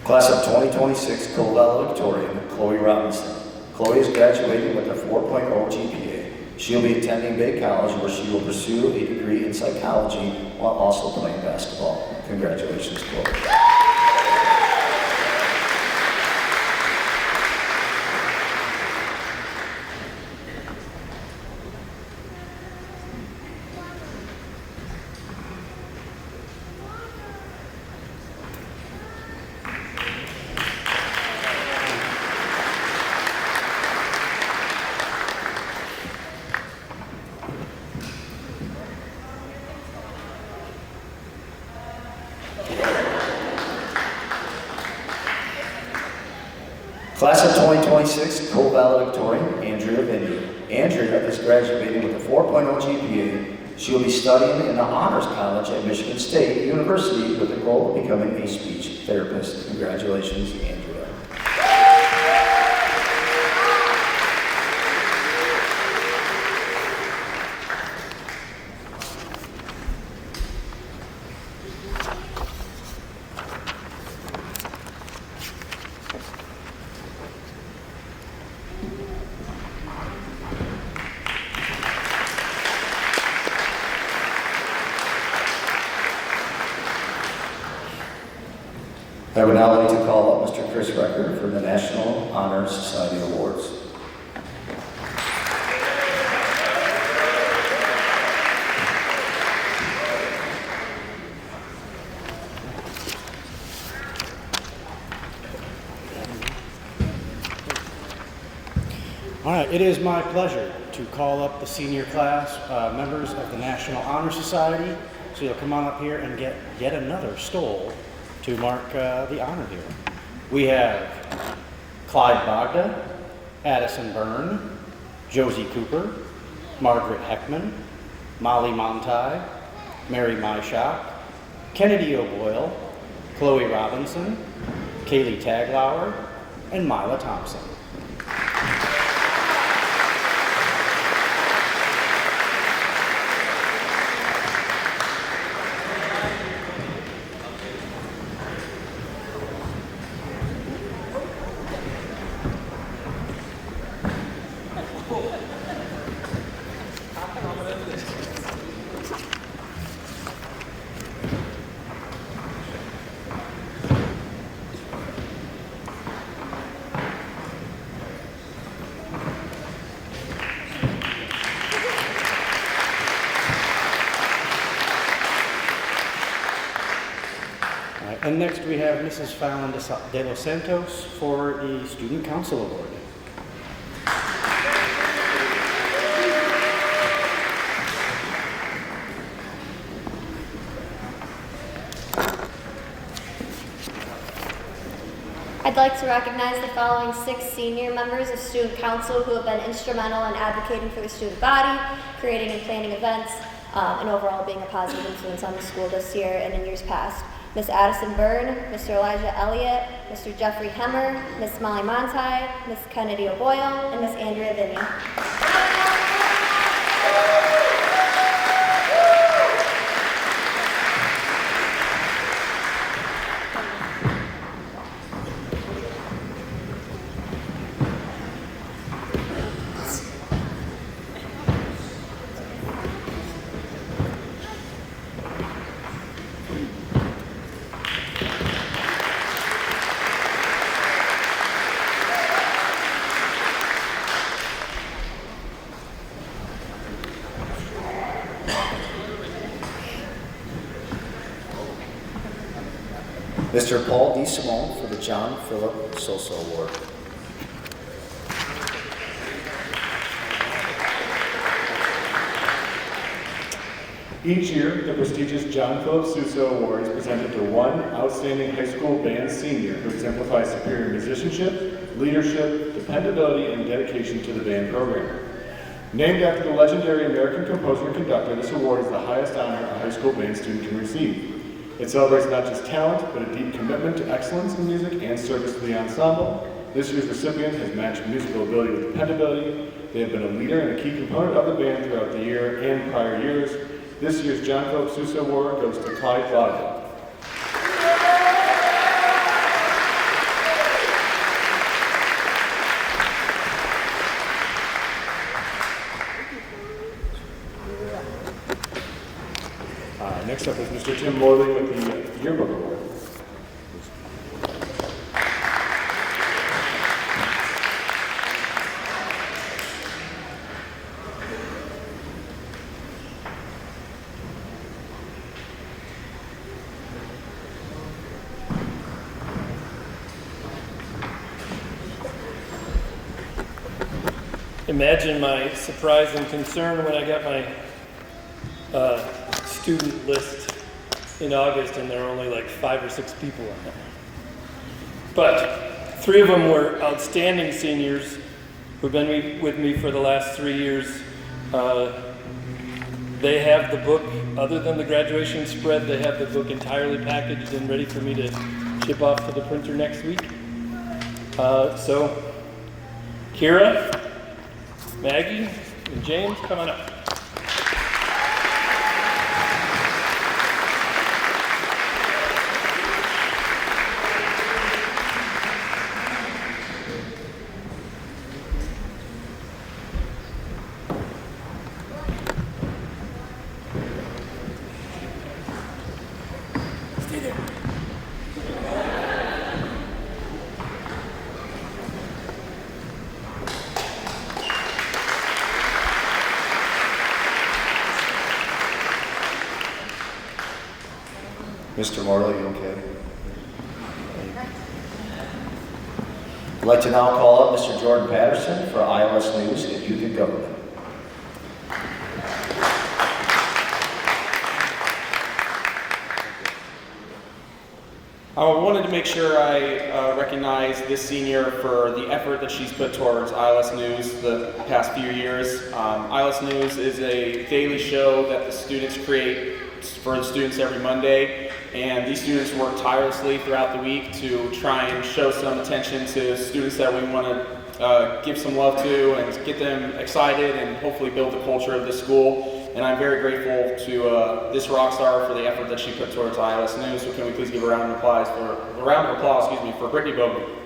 Class of 2026 co-valedictorian, Chloe Robinson. Chloe is graduating with a 4.0 GPA. She'll be attending Bay College where she will pursue a degree in psychology while also playing basketball. Congratulations, Chloe. Class of 2026 co-valedictorian, Andrea Viney. Andrea is graduating with a 4.0 GPA. She will be studying in the Honors College at Michigan State University with the goal of becoming a speech therapist. Congratulations, Andrea. I would now like to call up Mr. Chris Recker for the National Honor Society Awards. All right, it is my pleasure to call up the senior class members of the National Honor Society. So you'll come on up here and get yet another stole to mark the honor here. We have Clyde Bogda, Addison Byrne, Josie Cooper, Margaret Heckman, Molly Montai, Mary Myshak, Kennedy O'Boyle, Chloe Robinson, Kaylee Taglauer, and Mila Thompson. And next we have Mrs. Fallon de los Santos for the Student Council Award. I'd like to recognize the following 6 senior members of Student Council who have been instrumental in advocating for the student body, creating and planning events, and overall being a positive influence on the school this year and in years past. Ms. Addison Byrne, Mr. Elijah Elliott, Mr. Jeffrey Hemmer, Ms. Molly Montai, Ms. Kennedy O'Boyle, and Ms. Andrea Viney. Mr. Paul D. Simone for the John Philip Sosa Award. Each year, the prestigious John Philip Sousa Award is presented to one outstanding high school band senior who exemplifies superior musicianship, leadership, dependability, and dedication to the band program. Named after the legendary American composer and conductor, this award is the highest honor a high school band student can receive. It celebrates not just talent, but a deep commitment to excellence in music and service to the ensemble. This year's recipient has matched musical ability with dependability. They have been a leader and a key component of the band throughout the year and prior years. This year's John Philip Sousa Award goes to Clyde Bogda. Mr. Tim Morley with the Yearbook Award. Imagine my surprise and concern when I got my student list in August and there were only like 5 or 6 people on it. But 3 of them were outstanding seniors who've been with me for the last 3 years. They have the book, other than the graduation spread, they have the book entirely packaged and ready for me to ship off to the printer next week. So, Kira, Maggie, and James, come on up. Stay there. Mr. Morley, you okay? I'd like to now call up Mr. Jordan Patterson for ILS News and Youth and Government. I wanted to make sure I recognize this senior for the effort that she's put towards ILS News the past few years. ILS News is a daily show that the students create for the students every Monday, and these students work tirelessly throughout the week to try and show some attention to students that we want to give some love to and get them excited and hopefully build the culture of the school. And I'm very grateful to this rock star for the effort that she put towards ILS News. So can we please give a round of applause for Brittany Bogan.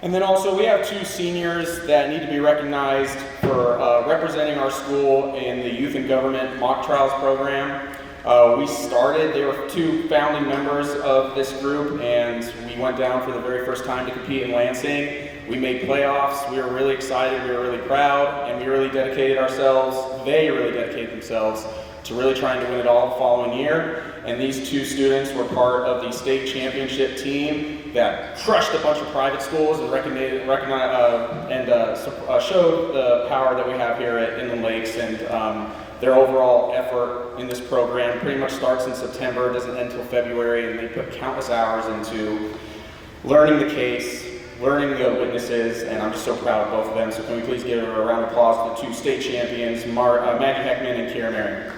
And then also we have 2 seniors that need to be recognized for representing our school in the Youth and Government Mock Trials program. They were 2 founding members of this group, and we went down for the very first time to compete in Lansing. We made playoffs, we were really excited, we were really proud, and we really dedicated ourselves, they really dedicated themselves to really trying to win it all the following year. And these 2 students were part of the state championship team that crushed a bunch of private schools and showed the power that we have here at Inland Lakes. And their overall effort in this program pretty much starts in September, doesn't end until February, and they put countless hours into learning the case, learning the witnesses, and I'm just so proud of both of them. So can we please give a round of applause to the 2 state champions, Maggie Heckman and Kira Marion.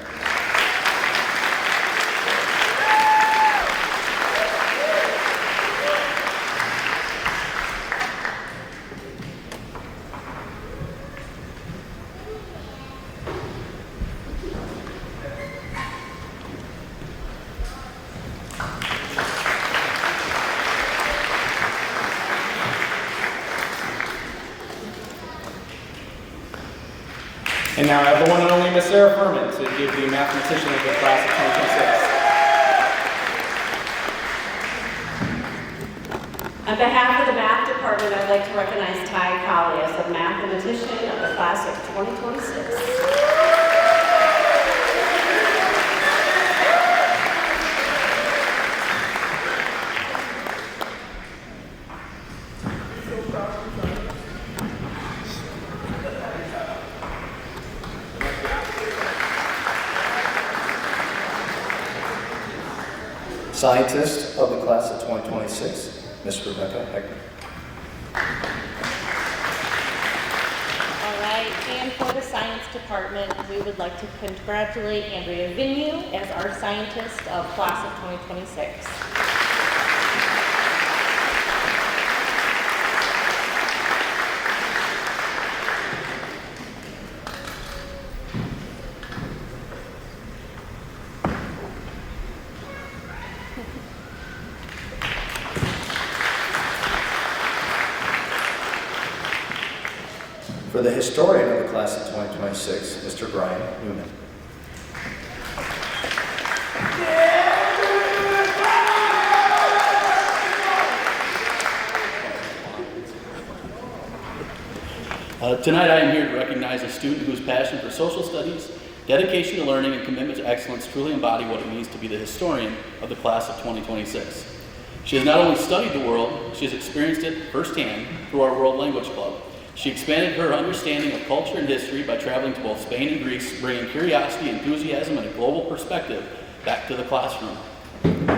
And now I have the one and only Miss Sarah Furman to give the mathematician of the class of 2026. On behalf of the math department, I'd like to recognize Ty Colley as the mathematician of the class of 2026. Scientist of the class of 2026, Ms. Rebecca Heckman. All right, and for the science Science Department, we would like to congratulate Andrea Vignew as our scientist of class of 2026. For the historian of the class of 2026, Mr. Brian Newman. Tonight I am here to recognize a student whose passion for social studies, dedication to learning, and commitment to excellence truly embody what it means to be the historian of the class of 2026. She has not only studied the world, she has experienced it firsthand through our World Language Club. She expanded her understanding of culture and history by traveling to both Spain and Greece, bringing curiosity, enthusiasm, and a global perspective back to the classroom.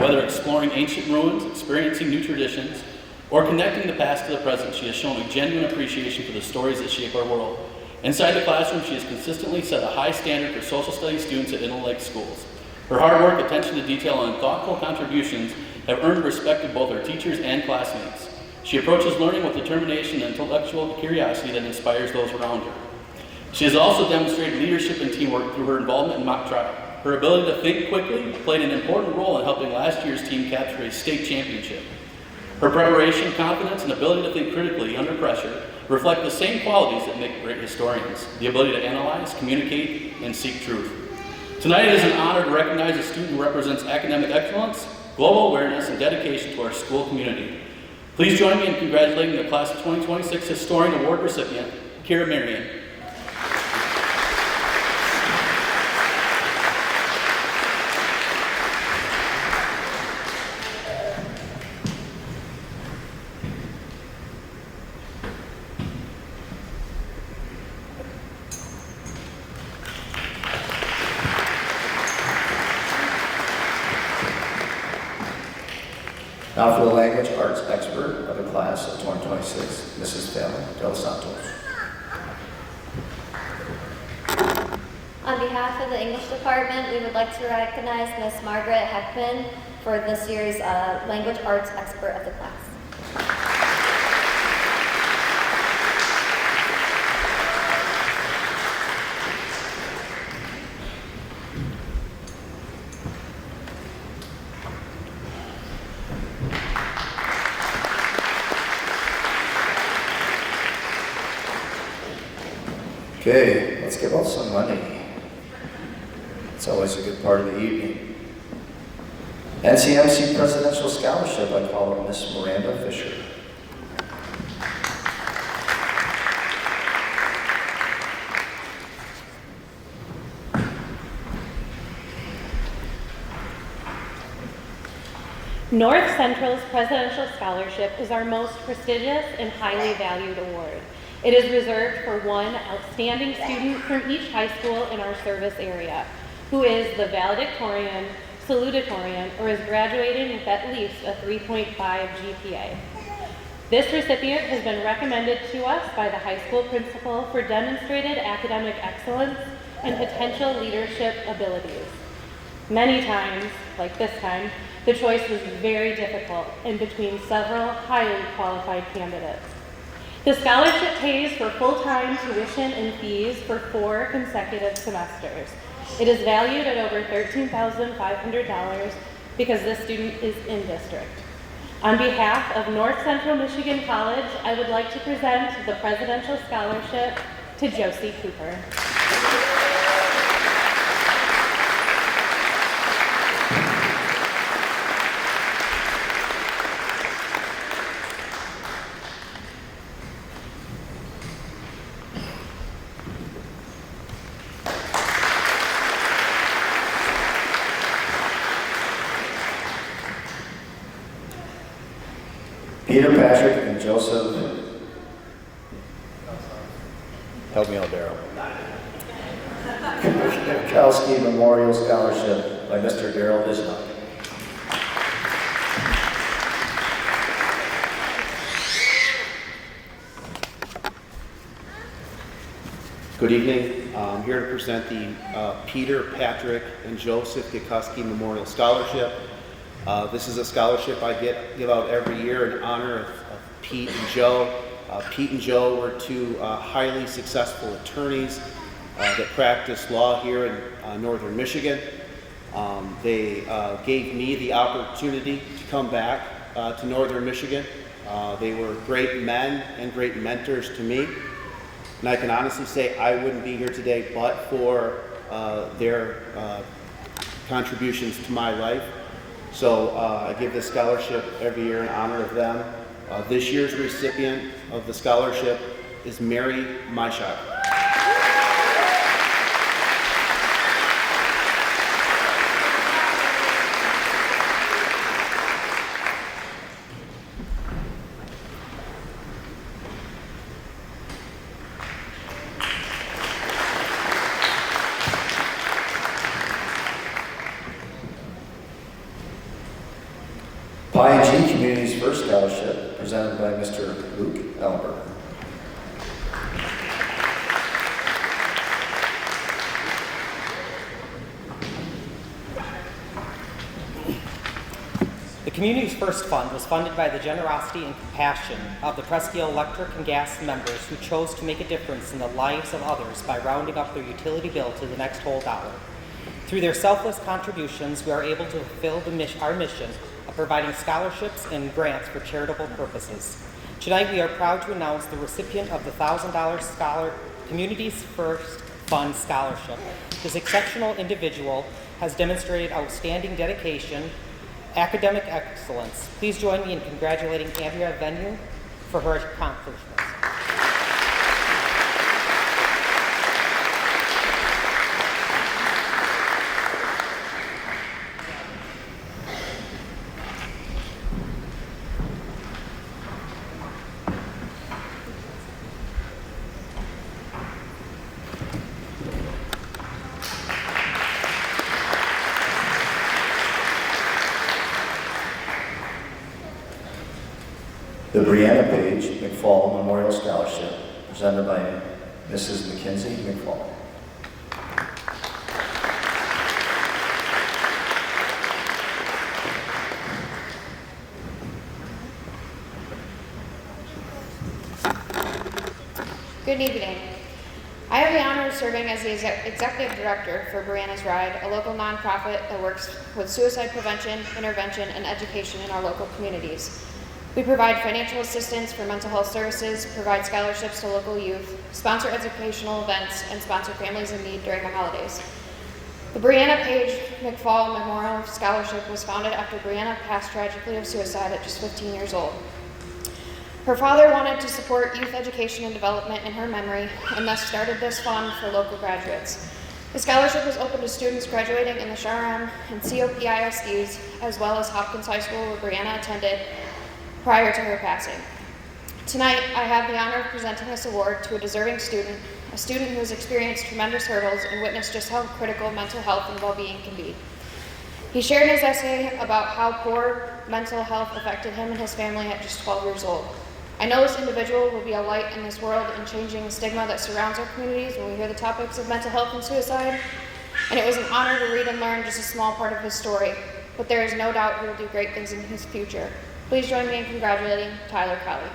Whether exploring ancient ruins, experiencing new traditions, or connecting the past to the present, she has shown a genuine appreciation for the stories that shape our world. Inside the classroom, she has consistently set a high standard for social studies students at Inland Lakes schools. Her hard work, attention to detail, and thoughtful contributions have earned respect of both her teachers and classmates. She approaches learning with determination and intellectual curiosity that inspires those around her. She has also demonstrated leadership and teamwork through her involvement in mock trial. Her ability to think quickly played an important role in helping last year's team capture a state championship. Her preparation, confidence, and ability to think critically under pressure reflect the same qualities that make great historians: the ability to analyze, communicate, and seek truth. Tonight it is an honor to recognize a student who represents academic excellence, global awareness, and dedication to our school community. Please join me in congratulating the Class of 2026 Historian Award recipient, Kira Marion. Now for the language arts expert of the class of 2026, Mrs. Fallon Del Santos. On behalf of the English department, we would like to recognize Miss Margaret Heckman for this year's language arts expert of the class. Okay, let's give out some money. It's always a good part of the evening. NCMC Presidential Scholarship, I call her Miss Miranda Fisher. North Central's Presidential Scholarship is our most prestigious and highly valued award. It is reserved for one outstanding student from each high school in our service area, who is the valedictorian, salutatorian, or is graduating with at least a 3.5 GPA. This recipient has been recommended to us by the high school principal for demonstrated academic excellence and potential leadership abilities. Many times, like this time, the choice was very difficult in between several highly qualified candidates. The scholarship pays for full-time tuition and fees for 4 consecutive semesters. It is valued at over $13,500 because this student is in district. On behalf of North Central Michigan College, I would like to present the Presidential Scholarship to Josie Cooper. Peter Patrick and Joseph, help me out, Daryl. Kowski Memorial Scholarship by Mr. Daryl Visnock. Good evening. I'm here to present the Peter, Patrick, and Joseph Gikuski Memorial Scholarship. This is a scholarship I give out every year in honor of Pete and Joe. Pete and Joe were two highly successful attorneys that practiced law here in northern Michigan. They gave me the opportunity to come back to northern Michigan. They were great men and great mentors to me. And I can honestly say I wouldn't be here today but for their contributions to my life. So I give this scholarship every year in honor of them. This year's recipient of the scholarship is Mary Myshak. ING Community's first scholarship, presented by Mr. Luke Ellenberger. The community's first fund was funded by the generosity and compassion of the Presque Isle Electric and Gas members who chose to make a difference in the lives of others by rounding up their utility bill to the next whole dollar. Through their selfless contributions, we are able to fulfill our mission of providing scholarships and grants for charitable purposes. Tonight, we are proud to announce the recipient of the $1,000 Community's First Fund Scholarship. This exceptional individual has demonstrated outstanding dedication, academic excellence. Please join me in congratulating Andrea Venue for her accomplishments. The Brianna Page McFall Memorial Scholarship, presented by Mrs. Mackenzie McFall. Good evening. I have the honor of serving as the Executive Director for Brianna's Ride, a local nonprofit that works with suicide prevention, intervention, and education in our local communities. We provide financial assistance for mental health services, provide scholarships to local youth, sponsor educational events, and sponsor families in need during the holidays. The Brianna Page McFall Memorial Scholarship was founded after Brianna passed tragically of suicide at just 15 years old. Her father wanted to support youth education and development in her memory, and thus started this fund for local graduates. The scholarship was open to students graduating in the Sharon and COP ISDs, as well as Hopkins High School, where Brianna attended prior to her passing. Tonight, I have the honor of presenting this award to a deserving student, a student who has experienced tremendous hurdles and witnessed just how critical mental health and well-being can be. He shared in his essay about how poor mental health affected him and his family at just 12 years old. I know this individual will be a light in this world in changing the stigma that surrounds our communities when we hear the topics of mental health and suicide, and it was an honor to read and learn just a small part of his story, but there is no doubt he will do great things in his future. Please join me in congratulating Tyler Crowley.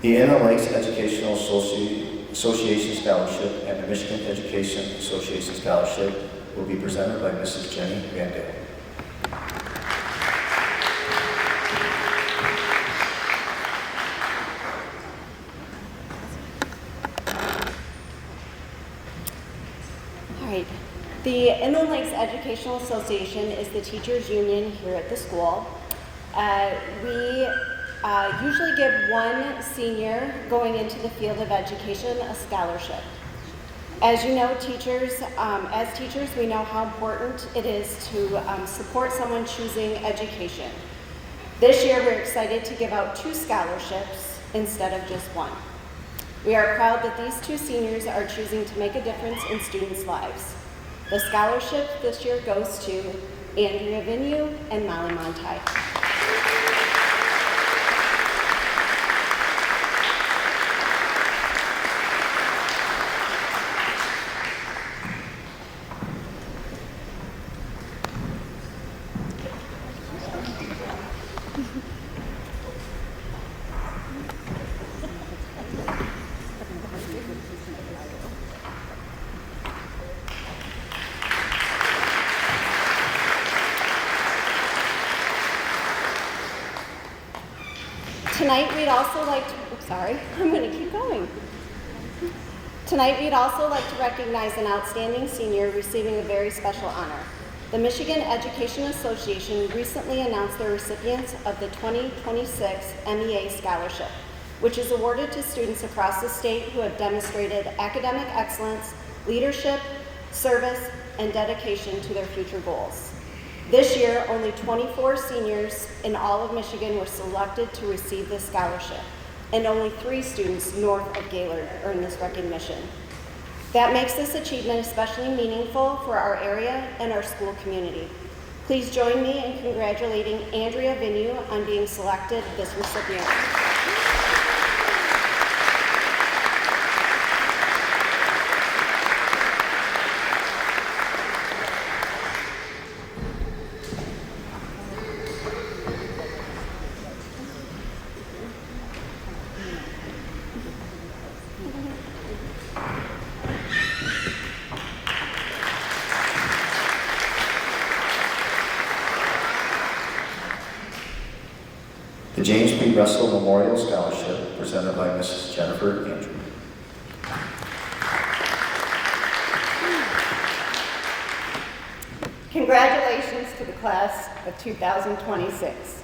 The Inland Lakes Educational Association Scholarship and the Michigan Education Association Scholarship will be presented by Mrs. Jenny Van Dale. All right. The Inland Lakes Educational Association is the teachers' union here at the school. We usually give one senior going into the field of education a scholarship. As you know, as teachers, we know how important it is to support someone choosing education. This year, we're excited to give out 2 scholarships instead of just 1. We are proud that these 2 seniors are choosing to make a difference in students' lives. The scholarship this year goes to Andrea Vignew and Molly Montai. Tonight, we'd also like to, I'm going to keep going. Tonight, we'd also like to recognize an outstanding senior receiving a very special honor. The Michigan Education Association recently announced their recipients of the 2026 MEA Scholarship, which is awarded to students across the state who have demonstrated academic excellence, leadership, service, and dedication to their future goals. This year, only 24 seniors in all of Michigan were selected to receive this scholarship, and only 3 students north of Gaylord earned this recognition. That makes this achievement especially meaningful for our area and our school community. Please join me in congratulating Andrea Vignew on being selected this recipient. The James P. Russell Memorial Scholarship, presented by Mrs. Jennifer Andrew. Congratulations to the class of 2026.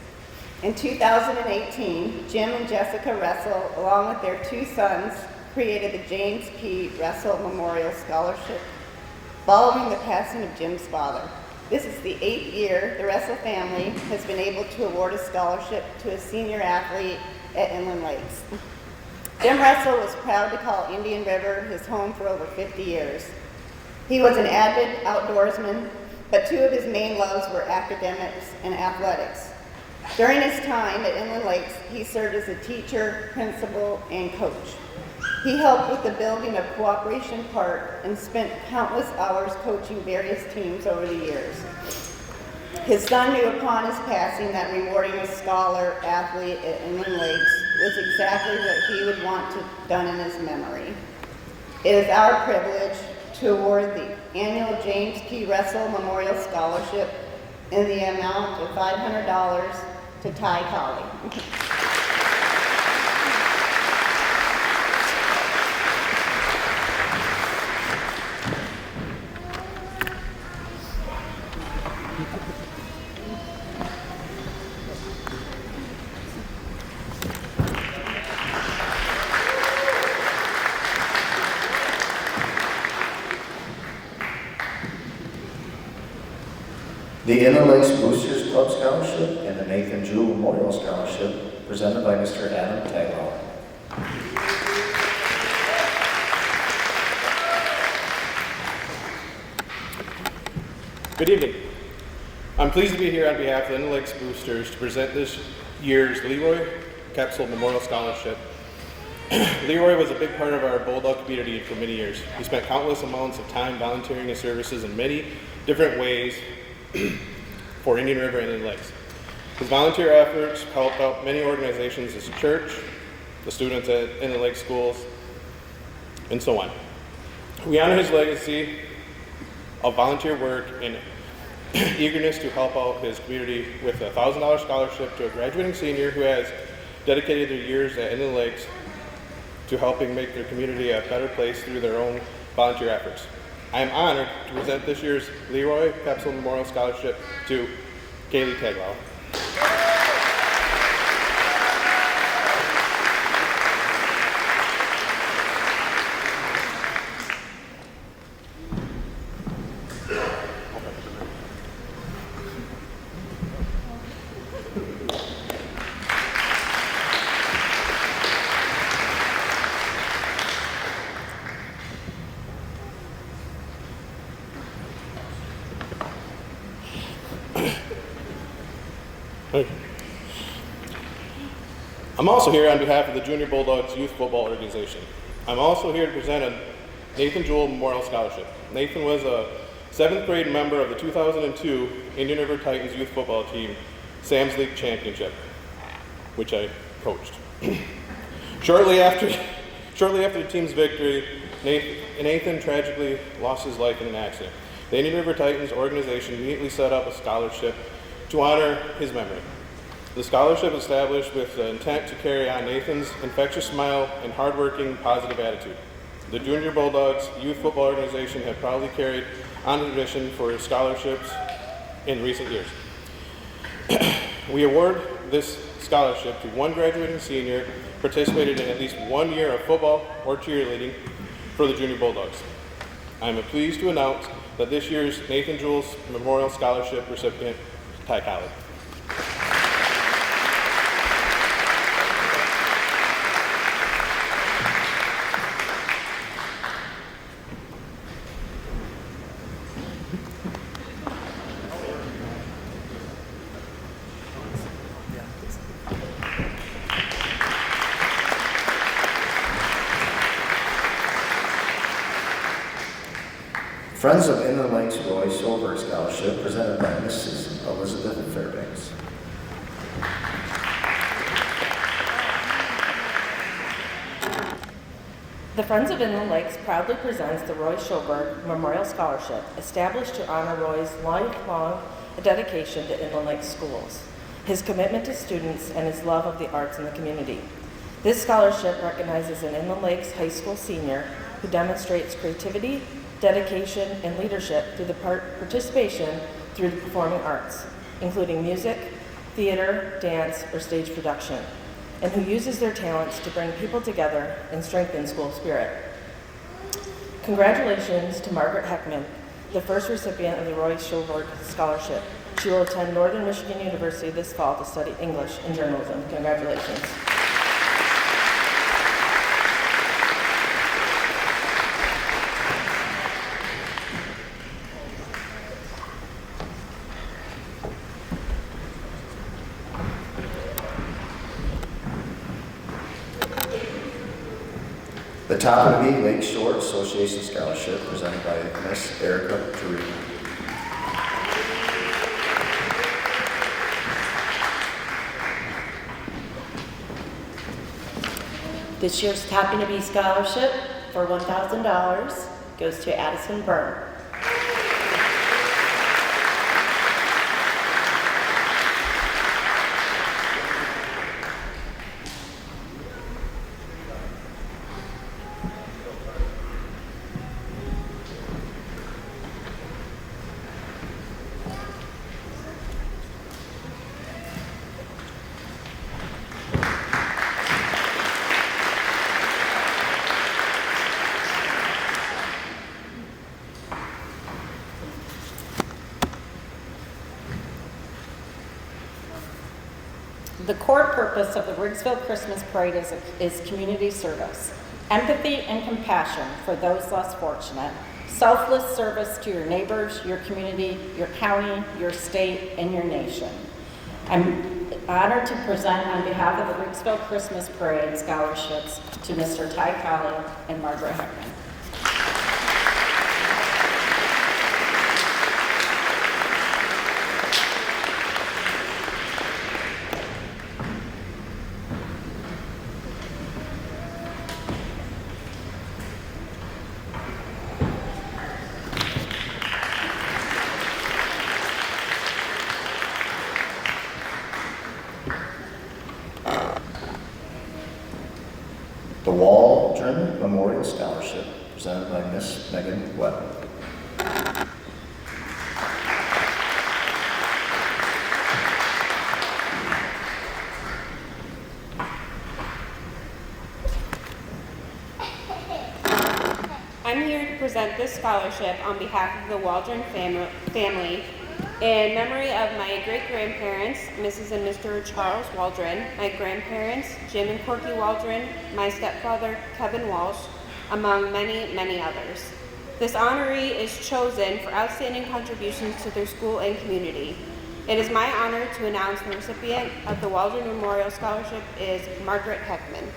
In 2018, Jim and Jessica Russell, along with their 2 sons, created the James P. Russell Memorial Scholarship following the passing of Jim's father. This is the 8th year the Russell family has been able to award a scholarship to a senior athlete at Inland Lakes. Jim Russell was proud to call Indian River his home for over 50 years. He was an avid outdoorsman, but 2 of his main loves were academics and athletics. During his time at Inland Lakes, he served as a teacher, principal, and coach. He helped with the building of Cooperation Park and spent countless hours coaching various teams over the years. His son knew upon his passing that rewarding a scholar athlete at Inland Lakes was exactly what he would want to done in his memory. It is our privilege to award the annual James P. Russell Memorial Scholarship in the amount of $500 to Ty Colley. The Inland Lakes Boosters Club Scholarship and the Nathan Jewell Memorial Scholarship, presented by Mr. Adam Taglauer. Good evening. I'm pleased to be here on behalf of the Inland Lakes Boosters to present this year's Leroy Capsule Memorial Scholarship. Leroy was a big part of our Bulldog community for many years. He spent countless amounts of time volunteering his services in many different ways for Indian River and Inland Lakes. His volunteer efforts helped out many organizations as a church, the students at Inland Lakes schools, and so on. We honor his legacy of volunteer work and eagerness to help out his community with a $1,000 scholarship to a graduating senior who has dedicated their years at Inland Lakes to helping make their community a better place through their own volunteer efforts. I am honored to present this year's Leroy Capsule Memorial Scholarship to Kaylee Taglauer. I'm also here on behalf of the Junior Bulldogs Youth Football Organization. I'm also here to present a Nathan Jewell Memorial Scholarship. Nathan was a 7th grade member of the 2002 Indian River Titans youth football team, Sam's League Championship, which I coached. Shortly after the team's victory, Nathan tragically lost his life in an accident. The Indian River Titans organization immediately set up a scholarship to honor his memory. The scholarship was established with the intent to carry on Nathan's infectious smile and hardworking, positive attitude. The Junior Bulldogs Youth Football Organization have proudly carried on the tradition for scholarships in recent years. We award this scholarship to one graduating senior participated in at least 1 year of football or cheerleading for the Junior Bulldogs. I am pleased to announce that this year's Nathan Jewell Memorial Scholarship recipient, Ty Colley. Friends of Inland Lakes Roy Solberg Scholarship presented by Mrs. Elizabeth Fairbanks. The Friends of Inland Lakes proudly presents the Roy Schoberg Memorial Scholarship, established to honor Roy's lifelong dedication to Inland Lakes schools, his commitment to students, and his love of the arts and the community. This scholarship recognizes an Inland Lakes High School senior who demonstrates creativity, dedication, and leadership through the participation through the performing arts, including music, theater, dance, or stage production, and who uses their talents to bring people together and strengthen school spirit. Congratulations to Margaret Heckman, the first recipient of the Roy Schoberg Scholarship. She will attend Northern Michigan University this fall to study English and journalism. Congratulations. The Toppinabee Lake Shore Association Scholarship presented by Miss Erica Tarika. This year's Toppinabee Scholarship for $1,000 goes to Addison Byrne. The core purpose of the Riggsville Christmas Parade is community service, empathy and compassion for those less fortunate, selfless service to your neighbors, your community, your county, your state, and your nation. I'm honored to present on behalf of the Riggsville Christmas Parade scholarships to Mr. Ty Colley and Margaret Heckman. The Waldron Memorial Scholarship presented by Miss Megan Webb. I'm here to present this scholarship on behalf of the Waldron family in memory of my great-grandparents, Mrs. and Mr. Charles Waldron, my grandparents, Jim and Corky Waldron, my stepfather, Kevin Walsh, among many, many others. This honoree is chosen for outstanding contributions to their school and community. It is my honor to announce the recipient of the Waldron Memorial Scholarship is Margaret Heckman.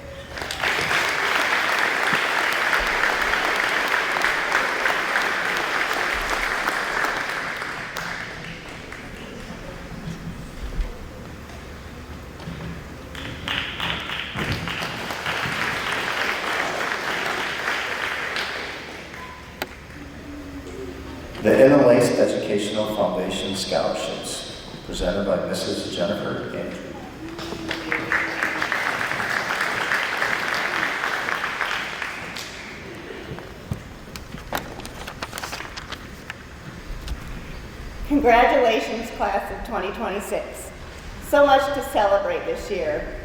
The Inland Lakes Educational Foundation Scholarships, presented by Mrs. Jennifer Andrew. Congratulations, class of 2026. So much to celebrate this year.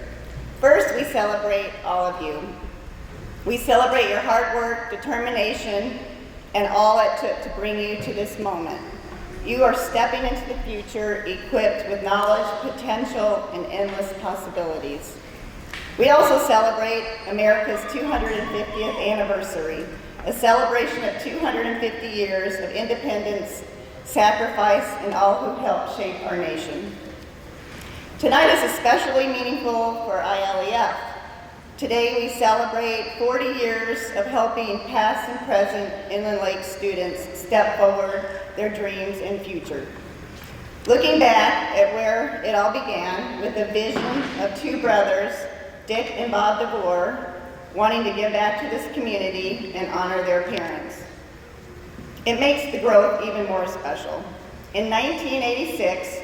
First, we celebrate all of you. We celebrate your hard work, determination, and all it took to bring you to this moment. You are stepping into the future equipped with knowledge, potential, and endless possibilities. We also celebrate America's 250th anniversary, a celebration of 250 years of independence, sacrifice, and all who helped shape our nation. Tonight is especially meaningful for ILEF. Today we celebrate 40 years of helping past and present Inland Lakes students step forward their dreams and future. Looking back at where it all began with the vision of two brothers, Dick and Bob DeVore, wanting to give back to this community and honor their parents. It makes the growth even more special. In 1986,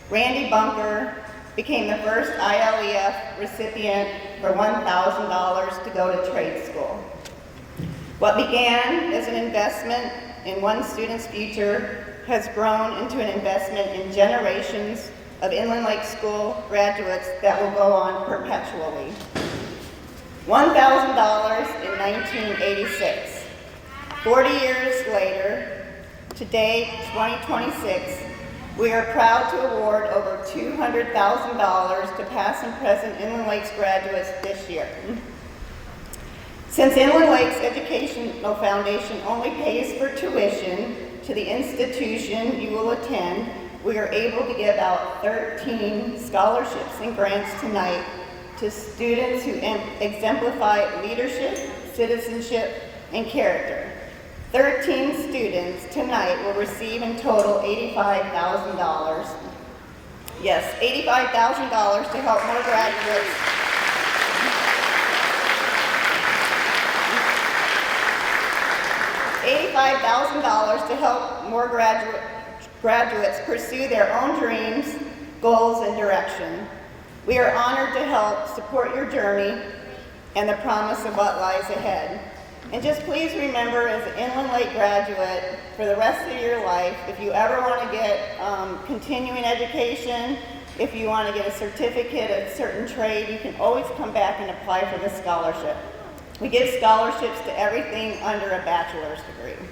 Randy Bunker became the first ILEF recipient for $1,000 to go to trade school. What began as an investment in one student's future has grown into an investment in generations of Inland Lakes School graduates that will go on perpetually. $1,000 in 1986. 40 years later, today, 2026, we are proud to award over $200,000 to past and present Inland Lakes graduates this year. Since Inland Lakes Educational Foundation only pays for tuition to the institution you will attend, we are able to give out 13 scholarships and grants tonight to students who exemplify leadership, citizenship, and character. 13 students tonight will receive in total $85,000. Yes, $85,000 to help more graduates. $85,000 to help more graduates pursue their own dreams, goals, and direction. We are honored to help support your journey and the promise of what lies ahead. And just please remember, as an Inland Lake graduate, for the rest of your life, if you ever want to get continuing education, if you want to get a certificate of a certain trade, you can always come back and apply for this scholarship. We give scholarships to everything under a bachelor's degree.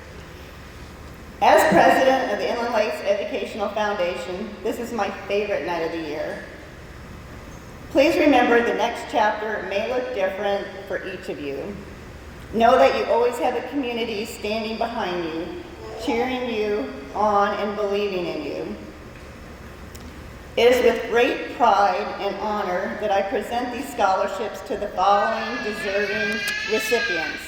As president of the Inland Lakes Educational Foundation, this is my favorite night of the year. Please remember the next chapter may look different for each of you. Know that you always have a community standing behind you, cheering you on and believing in you. It is with great pride and honor that I present these scholarships to the following deserving recipients.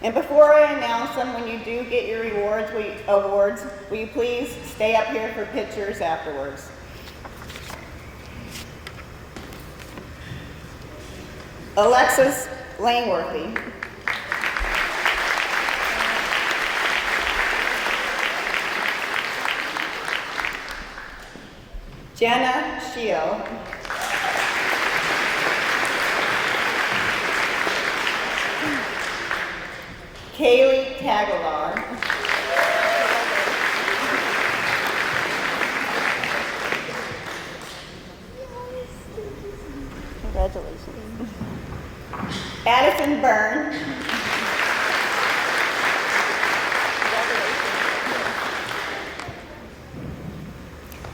And before I announce them, when you do get your awards, will you please stay up here for pictures afterwards? Alexis Langworthy. Jenna Shield. Kaylee Tagalar. Congratulations. Addison Byrne.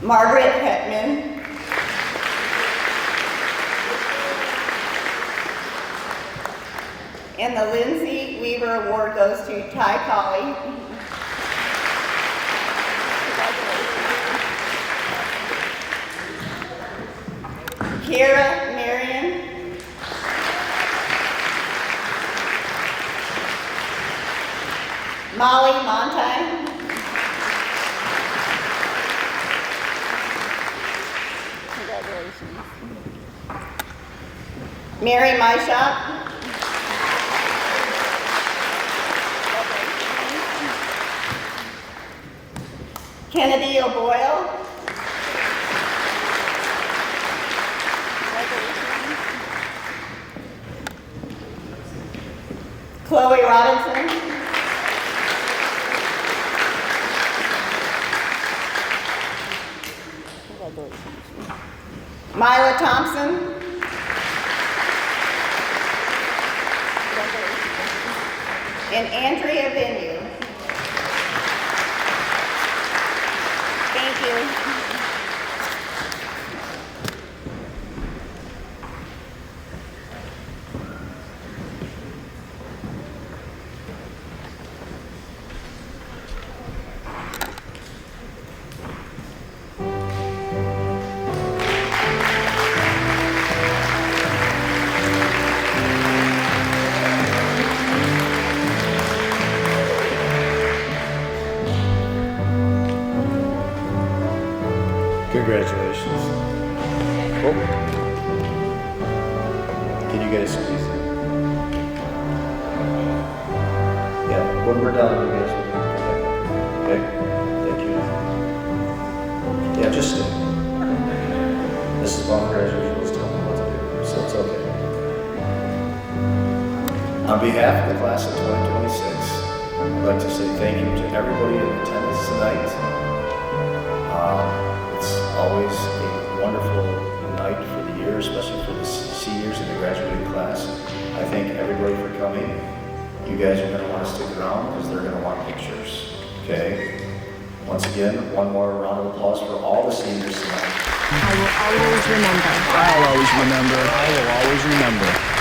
Margaret Hetman. And the Lindsay Weaver Award goes to Ty Colley. Kiera Marion. Molly Montine. Congratulations. Mary Myshop. Kennedy O'Boyle. Chloe Robinson. Myla Thompson. And Andrea Venue. Thank you. Congratulations. Oh. Can you guys squeeze in? Yeah, when we're done, you guys will come back. Okay? Thank you. Yeah, just stay. Mrs. Vaughn graduation was telling me what to do, so it's okay. On behalf of the class of 2026, I'd like to say thank you to everybody in attendance tonight. It's always a wonderful night for the year, especially for the seniors in the graduating class. I thank everybody for coming. You guys are going to want to stick around because they're going to want pictures. Okay? Once again, one more round of applause for all the seniors tonight. I will always remember. I'll always remember. I will always remember.